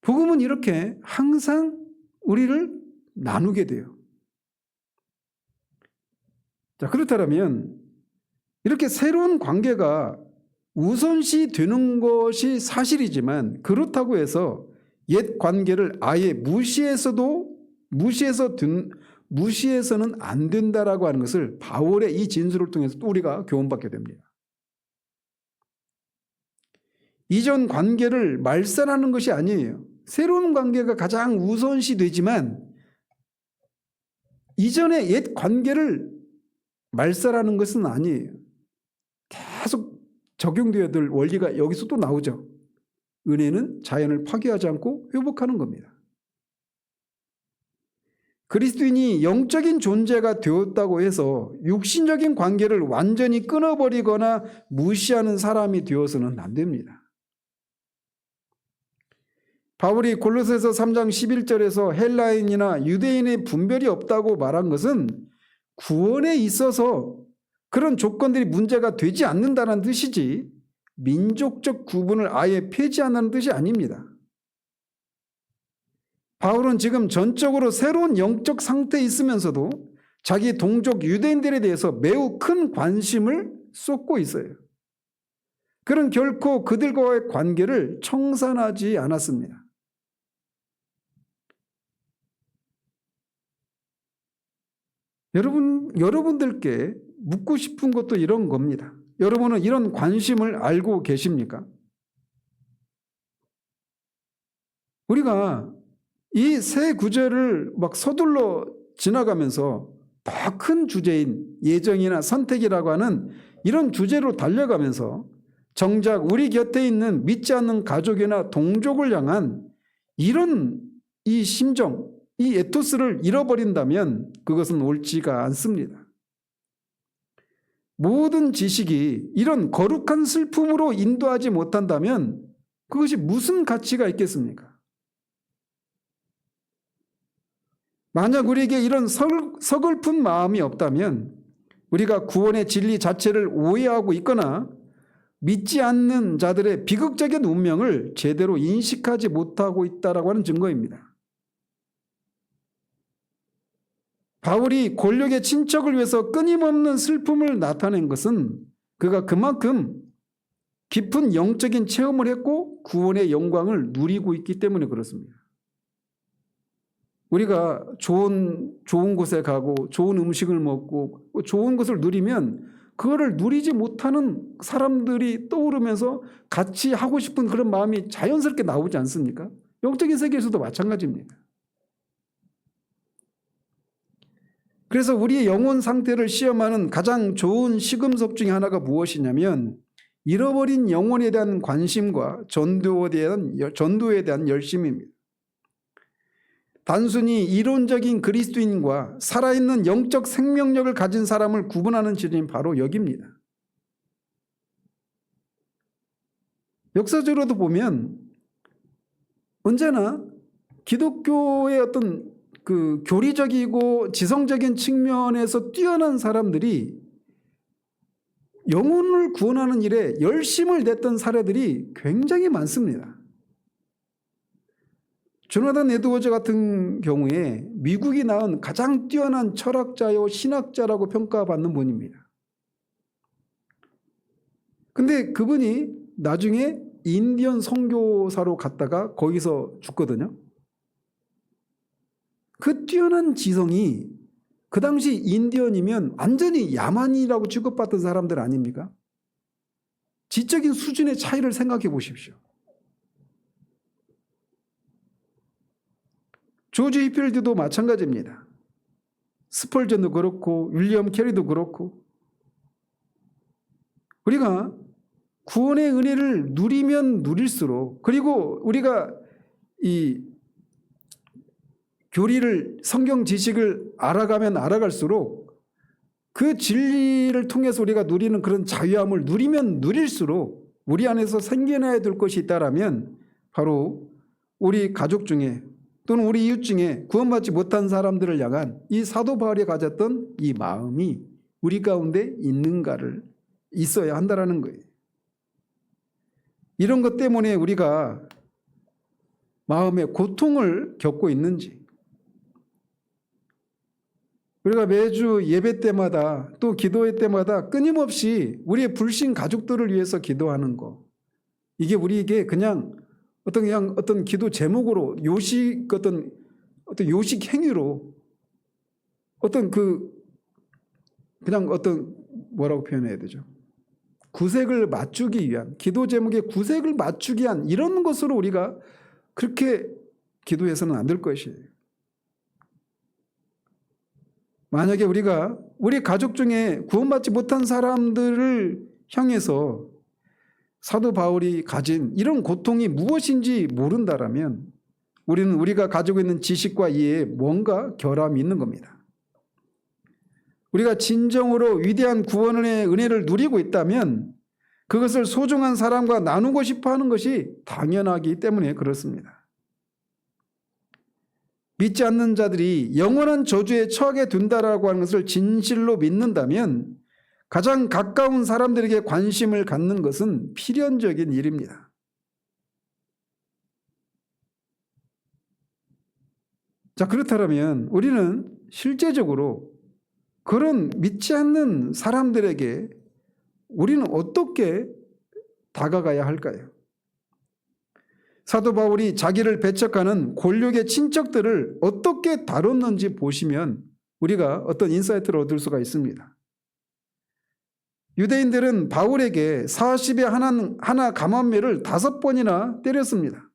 [SPEAKER 1] 복음은 이렇게 항상 우리를 나누게 돼요. 자, 그렇다면 이렇게 새로운 관계가 우선시 되는 것이 사실이지만, 그렇다고 해서 옛 관계를 아예 무시해서는 안 된다라고 하는 것을 바울의 이 진술을 통해서 또 우리가 교훈받게 됩니다. 이전 관계를 말살하는 것이 아니에요. 새로운 관계가 가장 우선시 되지만 이전의 옛 관계를 말살하는 것은 아니에요. 계속 적용되어야 될 원리가 여기서 또 나오죠. 은혜는 자연을 파괴하지 않고 회복하는 겁니다. 그리스도인이 영적인 존재가 되었다고 해서 육신적인 관계를 완전히 끊어버리거나 무시하는 사람이 되어서는 안 됩니다. 바울이 골로새서 3장 11절에서 헬라인이나 유대인의 분별이 없다고 말한 것은 구원에 있어서 그런 조건들이 문제가 되지 않는다는 뜻이지, 민족적 구분을 아예 폐지한다는 뜻이 아닙니다. 바울은 지금 전적으로 새로운 영적 상태에 있으면서도 자기 동족 유대인들에 대해서 매우 큰 관심을 쏟고 있어요. 그는 결코 그들과의 관계를 청산하지 않았습니다. 여러분들께 묻고 싶은 것도 이런 겁니다. 여러분은 이런 관심을 알고 계십니까? 우리가 이 세 구절을 막 서둘러 지나가면서 더 큰 주제인 예정이나 선택이라고 하는 이런 주제로 달려가면서 정작 우리 곁에 있는 믿지 않는 가족이나 동족을 향한 이런 이 심정, 이 에토스를 잃어버린다면 그것은 옳지가 않습니다. 모든 지식이 이런 거룩한 슬픔으로 인도하지 못한다면 그것이 무슨 가치가 있겠습니까? 만약 우리에게 이런 서글픈 마음이 없다면 우리가 구원의 진리 자체를 오해하고 있거나 믿지 않는 자들의 비극적인 운명을 제대로 인식하지 못하고 있다라고 하는 증거입니다. 바울이 권력의 친척을 위해서 끊임없는 슬픔을 나타낸 것은 그가 그만큼 깊은 영적인 체험을 했고 구원의 영광을 누리고 있기 때문에 그렇습니다. 우리가 좋은 곳에 가고 좋은 음식을 먹고 좋은 것을 누리면 그거를 누리지 못하는 사람들이 떠오르면서 같이 하고 싶은 그런 마음이 자연스럽게 나오지 않습니까? 영적인 세계에서도 마찬가지입니다. 그래서 우리의 영혼 상태를 시험하는 가장 좋은 시금석 중에 하나가 무엇이냐면 잃어버린 영혼에 대한 관심과 전도에 대한 열심입니다. 단순히 이론적인 그리스도인과 살아있는 영적 생명력을 가진 사람을 구분하는 지점이 바로 여기입니다. 역사적으로도 보면 언제나 기독교의 어떤 그 교리적이고 지성적인 측면에서 뛰어난 사람들이 영혼을 구원하는 일에 열심을 냈던 사례들이 굉장히 많습니다. 조나단 에드워즈 같은 경우에 미국이 낳은 가장 뛰어난 철학자요 신학자라고 평가받는 분입니다. 근데 그분이 나중에 인디언 선교사로 갔다가 거기서 죽거든요. 그 뛰어난 지성이 그 당시 인디언이면 완전히 야만이라고 취급받던 사람들 아닙니까? 지적인 수준의 차이를 생각해 보십시오. 조지 히필드도 마찬가지입니다. 스펄전도 그렇고 윌리엄 캐리도 그렇고 우리가 구원의 은혜를 누리면 누릴수록 그리고 우리가 이 교리를 성경 지식을 알아가면 알아갈수록 그 진리를 통해서 우리가 누리는 그런 자유함을 누리면 누릴수록 우리 안에서 생겨나야 될 것이 있다라면 바로 우리 가족 중에 또는 우리 이웃 중에 구원받지 못한 사람들을 향한 이 사도 바울이 가졌던 이 마음이 우리 가운데 있는가를 있어야 한다라는 거예요. 이런 것 때문에 우리가 마음의 고통을 겪고 있는지, 우리가 매주 예배 때마다 또 기도회 때마다 끊임없이 우리의 불신 가족들을 위해서 기도하는 거, 이게 우리에게 그냥 어떤 기도 제목으로 어떤 요식 행위로 뭐라고 표현해야 되죠? 구색을 맞추기 위한, 기도 제목의 구색을 맞추기 위한 이런 것으로 우리가 그렇게 기도해서는 안 될 것이에요. 만약에 우리가 우리 가족 중에 구원받지 못한 사람들을 향해서 사도 바울이 가진 이런 고통이 무엇인지 모른다라면 우리는 우리가 가지고 있는 지식과 이해에 뭔가 결함이 있는 겁니다. 우리가 진정으로 위대한 구원의 은혜를 누리고 있다면 그것을 소중한 사람과 나누고 싶어 하는 것이 당연하기 때문에 그렇습니다. 믿지 않는 자들이 영원한 저주에 처하게 된다라고 하는 것을 진실로 믿는다면 가장 가까운 사람들에게 관심을 갖는 것은 필연적인 일입니다. 자, 그렇다면 우리는 실제적으로 그런 믿지 않는 사람들에게 우리는 어떻게 다가가야 할까요? 사도 바울이 자기를 배척하는 권력의 친척들을 어떻게 다뤘는지 보시면 우리가 어떤 인사이트를 얻을 수가 있습니다. 유대인들은 바울에게 40에 하나 감한매를 5번이나 때렸습니다.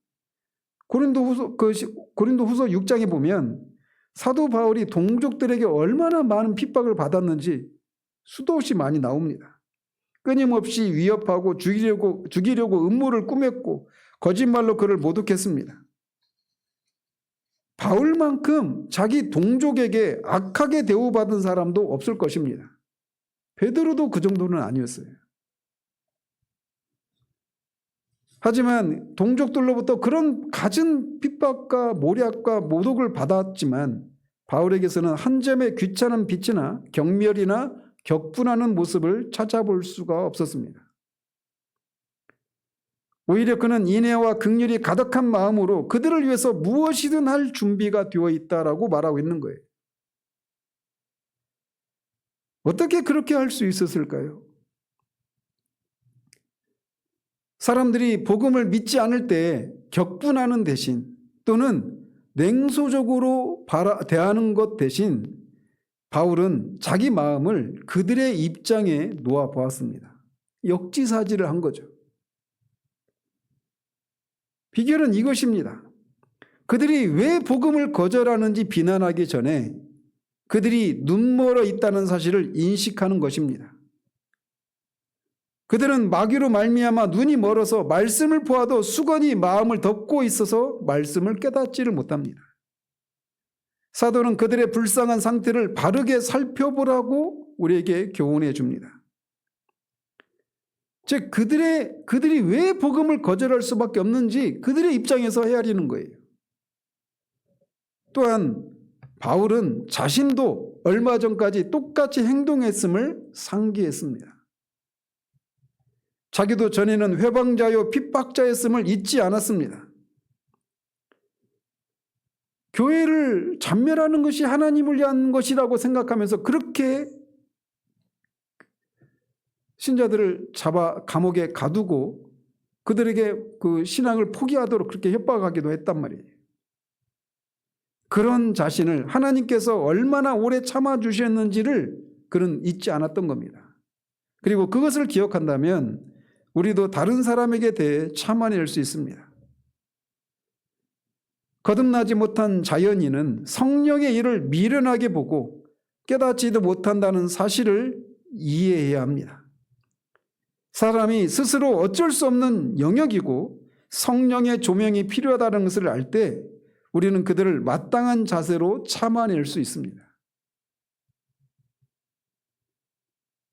[SPEAKER 1] 고린도후서 6장에 보면 사도 바울이 동족들에게 얼마나 많은 핍박을 받았는지 수도 없이 많이 나옵니다. 끊임없이 위협하고 죽이려고 음모를 꾸몄고 거짓말로 그를 모독했습니다. 바울만큼 자기 동족에게 악하게 대우받은 사람도 없을 것입니다. 베드로도 그 정도는 아니었어요. 하지만 동족들로부터 그런 갖은 핍박과 모략과 모독을 받았지만 바울에게서는 한 점의 귀찮은 빛이나 경멸이나 격분하는 모습을 찾아볼 수가 없었습니다. 오히려 그는 인애와 긍휼이 가득한 마음으로 그들을 위해서 무엇이든 할 준비가 되어 있다라고 말하고 있는 거예요. 어떻게 그렇게 할 수 있었을까요? 사람들이 복음을 믿지 않을 때 격분하는 대신 또는 냉소적으로 대하는 것 대신 바울은 자기 마음을 그들의 입장에 놓아 보았습니다. 역지사지를 한 거죠. 비결은 이것입니다. 그들이 왜 복음을 거절하는지 비난하기 전에 그들이 눈멀어 있다는 사실을 인식하는 것입니다. 그들은 마귀로 말미암아 눈이 멀어서 말씀을 보아도 수건이 마음을 덮고 있어서 말씀을 깨닫지를 못합니다. 사도는 그들의 불쌍한 상태를 바르게 살펴보라고 우리에게 교훈해 줍니다. 즉 그들이 왜 복음을 거절할 수밖에 없는지 그들의 입장에서 헤아리는 거예요. 또한 바울은 자신도 얼마 전까지 똑같이 행동했음을 상기했습니다. 자기도 전에는 회방자요 핍박자였음을 잊지 않았습니다. 교회를 잔멸하는 것이 하나님을 위한 것이라고 생각하면서 그렇게 신자들을 잡아 감옥에 가두고 그들에게 그 신앙을 포기하도록 그렇게 협박하기도 했단 말이에요. 그런 자신을 하나님께서 얼마나 오래 참아주셨는지를 그는 잊지 않았던 겁니다. 그리고 그것을 기억한다면 우리도 다른 사람에게 대해 참아낼 수 있습니다. 거듭나지 못한 자연인은 성령의 일을 미련하게 보고 깨닫지도 못한다는 사실을 이해해야 합니다. 사람이 스스로 어쩔 수 없는 영역이고 성령의 조명이 필요하다는 것을 알 때 우리는 그들을 마땅한 자세로 참아낼 수 있습니다.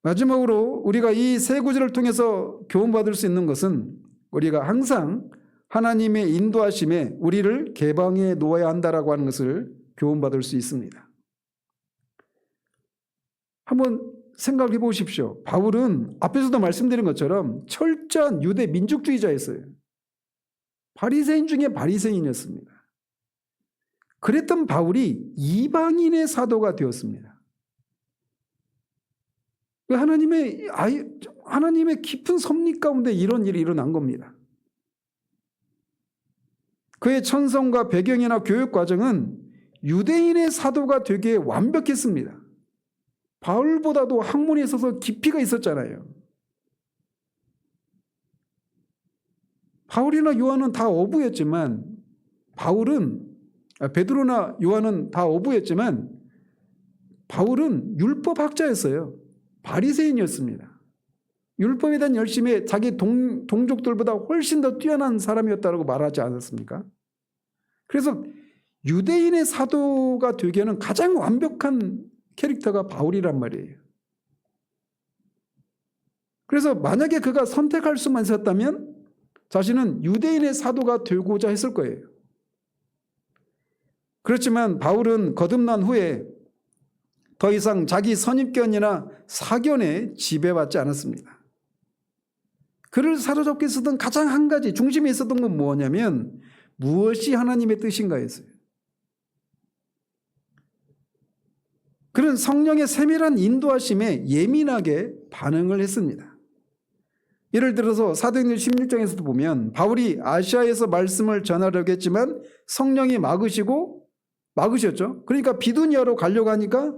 [SPEAKER 1] 마지막으로 우리가 이 세 구절을 통해서 교훈받을 수 있는 것은 우리가 항상 하나님의 인도하심에 우리를 개방해 놓아야 한다라고 하는 것을 교훈받을 수 있습니다. 한번 생각해 보십시오. 바울은 앞에서도 말씀드린 것처럼 철저한 유대 민족주의자였어요. 바리새인 중에 바리새인이었습니다. 그랬던 바울이 이방인의 사도가 되었습니다. 하나님의 깊은 섭리 가운데 이런 일이 일어난 겁니다. 그의 천성과 배경이나 교육 과정은 유대인의 사도가 되기에 완벽했습니다. 바울보다도 학문에 있어서 깊이가 있었잖아요. 바울이나 요한은 다 어부였지만 베드로나 요한은 다 어부였지만 바울은 율법학자였어요. 바리새인이었습니다. 율법에 대한 열심에 자기 동족들보다 훨씬 더 뛰어난 사람이었다고 말하지 않았습니까? 그래서 유대인의 사도가 되기에는 가장 완벽한 캐릭터가 바울이란 말이에요. 그래서 만약에 그가 선택할 수만 있었다면 자신은 유대인의 사도가 되고자 했을 거예요. 그렇지만 바울은 거듭난 후에 더 이상 자기 선입견이나 사견에 지배받지 않았습니다. 그를 사로잡게 있었던 가장 한 가지 중심에 있었던 건 뭐냐면 무엇이 하나님의 뜻인가였어요. 그는 성령의 세밀한 인도하심에 예민하게 반응을 했습니다. 예를 들어서 사도행전 16장에서도 보면 바울이 아시아에서 말씀을 전하려고 했지만 성령이 막으셨죠. 그러니까 비두니아로 가려고 하니까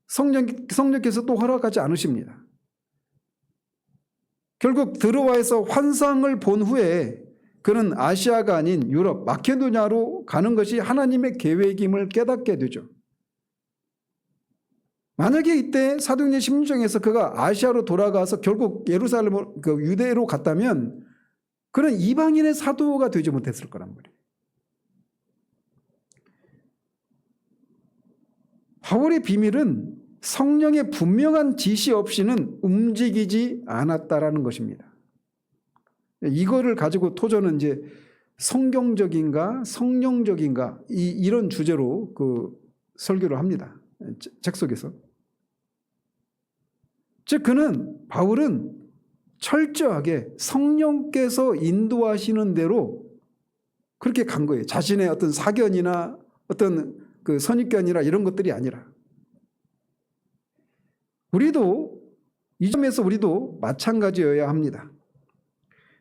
[SPEAKER 1] 성령께서 또 허락하지 않으십니다. 결국 드로아에서 환상을 본 후에 그는 아시아가 아닌 유럽 마케도냐로 가는 것이 하나님의 계획임을 깨닫게 되죠. 만약에 이때 사도행전 16장에서 그가 아시아로 돌아가서 결국 예루살렘 유대로 갔다면 그는 이방인의 사도가 되지 못했을 거란 말이에요. 바울의 비밀은 성령의 분명한 지시 없이는 움직이지 않았다라는 것입니다. 이거를 가지고 토저는 이제 성경적인가 성령적인가 이런 주제로 설교를 합니다. 책 속에서. 즉 바울은 철저하게 성령께서 인도하시는 대로 그렇게 간 거예요. 자신의 어떤 사견이나 어떤 선입견이나 이런 것들이 아니라. 이 점에서 우리도 마찬가지여야 합니다.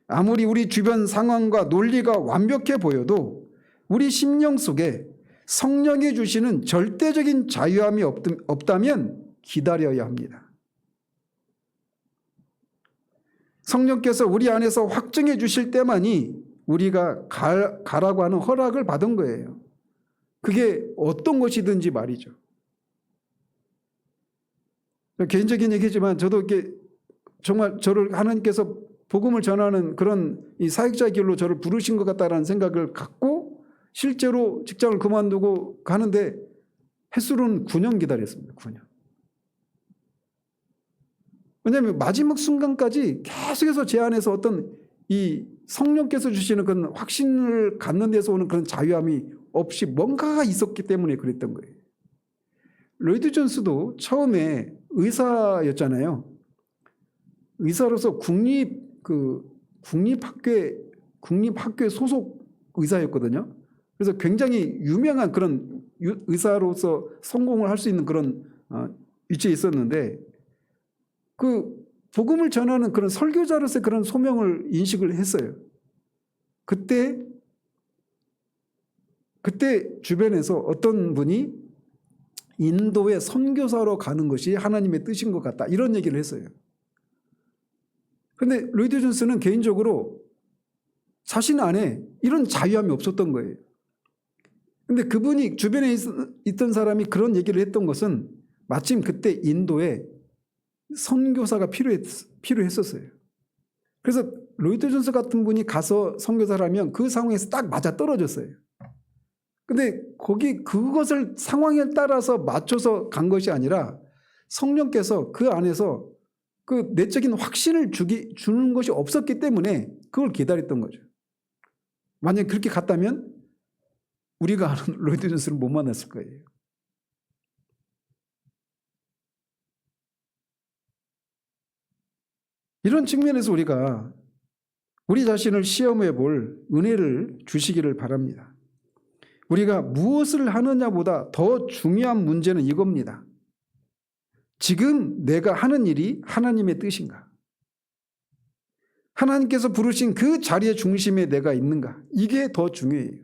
[SPEAKER 1] 아무리 우리 주변 상황과 논리가 완벽해 보여도 우리 심령 속에 성령이 주시는 절대적인 자유함이 없다면 기다려야 합니다. 성령께서 우리 안에서 확증해 주실 때만이 우리가 가라고 하는 허락을 받은 거예요. 그게 어떤 것이든지 말이죠. 개인적인 얘기지만 저도 이렇게 정말 저를 하나님께서 복음을 전하는 그런 이 사역자의 길로 저를 부르신 것 같다라는 생각을 갖고 실제로 직장을 그만두고 가는데 횟수로는 9년 기다렸습니다. 9년. 왜냐하면 마지막 순간까지 계속해서 제 안에서 어떤 이 성령께서 주시는 그런 확신을 갖는 데서 오는 그런 자유함이 없이 뭔가가 있었기 때문에 그랬던 거예요. 로이드 존스도 처음에 의사였잖아요. 의사로서 국립학교에 소속 의사였거든요. 그래서 굉장히 유명한 그런 의사로서 성공을 할 수 있는 그런 위치에 있었는데 복음을 전하는 그런 설교자로서의 그런 소명을 인식을 했어요. 그때 주변에서 어떤 분이 인도의 선교사로 가는 것이 하나님의 뜻인 것 같다 이런 얘기를 했어요. 그런데 로이드 존스는 개인적으로 자신 안에 이런 자유함이 없었던 거예요. 그런데 그분이 주변에 있던 사람이 그런 얘기를 했던 것은 마침 그때 인도에 선교사가 필요했었어요. 그래서 로이드 존스 같은 분이 가서 선교사를 하면 그 상황에서 딱 맞아 떨어졌어요. 근데 그것을 상황에 따라서 맞춰서 간 것이 아니라 성령께서 그 안에서 그 내적인 확신을 주는 것이 없었기 때문에 그걸 기다렸던 거죠. 만약에 그렇게 갔다면 우리가 아는 로이드 존슨을 못 만났을 거예요. 이런 측면에서 우리가 우리 자신을 시험해 볼 은혜를 주시기를 바랍니다. 우리가 무엇을 하느냐보다 더 중요한 문제는 이겁니다. 지금 내가 하는 일이 하나님의 뜻인가? 하나님께서 부르신 그 자리의 중심에 내가 있는가? 이게 더 중요해요.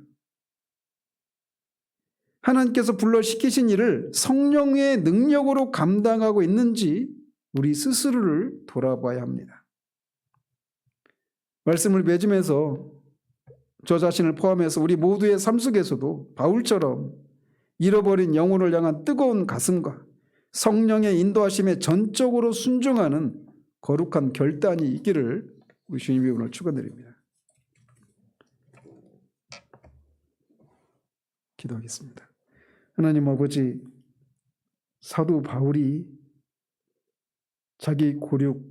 [SPEAKER 1] 하나님께서 불러 시키신 일을 성령의 능력으로 감당하고 있는지 우리 스스로를 돌아봐야 합니다. 말씀을 맺으면서 저 자신을 포함해서 우리 모두의 삶 속에서도 바울처럼 잃어버린 영혼을 향한 뜨거운 가슴과 성령의 인도하심에 전적으로 순종하는 거룩한 결단이 있기를 우리 주님의 이름으로 축원드립니다. 기도하겠습니다. 하나님 아버지, 사도 바울이 자기 고륙,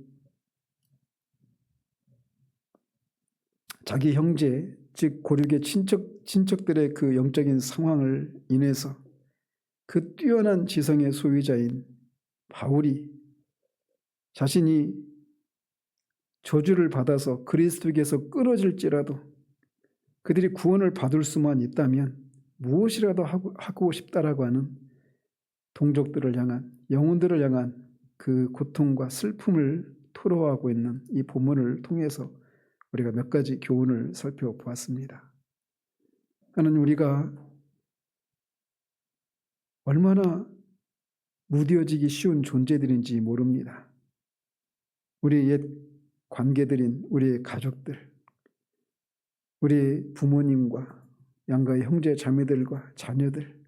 [SPEAKER 1] 자기 형제, 즉 고륙의 친척들의 그 영적인 상황을 인해서 그 뛰어난 지성의 소유자인 바울이 자신이 저주를 받아서 그리스도께서 끊어질지라도 그들이 구원을 받을 수만 있다면 무엇이라도 하고 싶다라고 하는 동족들을 향한, 영혼들을 향한 그 고통과 슬픔을 토로하고 있는 이 본문을 통해서 우리가 몇 가지 교훈을 살펴보았습니다. 하나님, 우리가 얼마나 무뎌지기 쉬운 존재들인지 모릅니다. 우리의 옛 관계들인 우리의 가족들, 우리 부모님과 양가의 형제 자매들과 자녀들,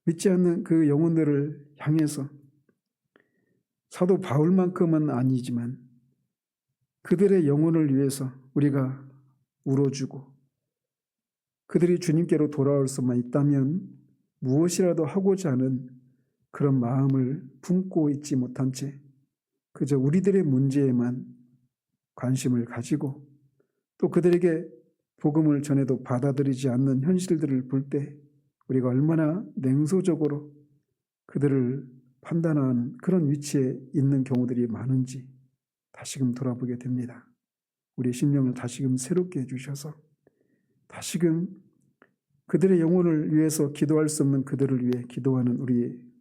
[SPEAKER 1] 믿지 않는 그 영혼들을 향해서 사도 바울만큼은 아니지만 그들의 영혼을 위해서 우리가 울어주고 그들이 주님께로 돌아올 수만 있다면 무엇이라도 하고자 하는 그런 마음을 품고 있지 못한 채 그저 우리들의 문제에만 관심을 가지고 또 그들에게 복음을 전해도 받아들이지 않는 현실들을 볼 때 우리가 얼마나 냉소적으로 그들을 판단하는 그런 위치에 있는 경우들이 많은지 다시금 돌아보게 됩니다. 우리의 심령을 다시금 새롭게 해주셔서 다시금 그들의 영혼을 위해서 기도할 수 없는 그들을 위해 기도하는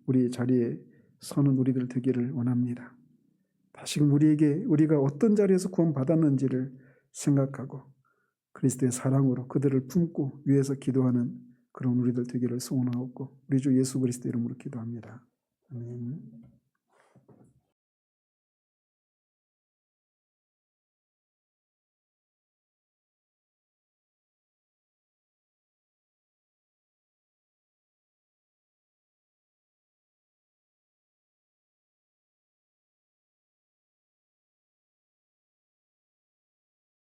[SPEAKER 1] 우리의 자리에 서는 우리들 되기를 원합니다. 다시금 우리가 어떤 자리에서 구원받았는지를 생각하고 그리스도의 사랑으로 그들을 품고 위해서 기도하는 그런 우리들 되기를 소원하옵고 우리 주 예수 그리스도 이름으로 기도합니다. 아멘.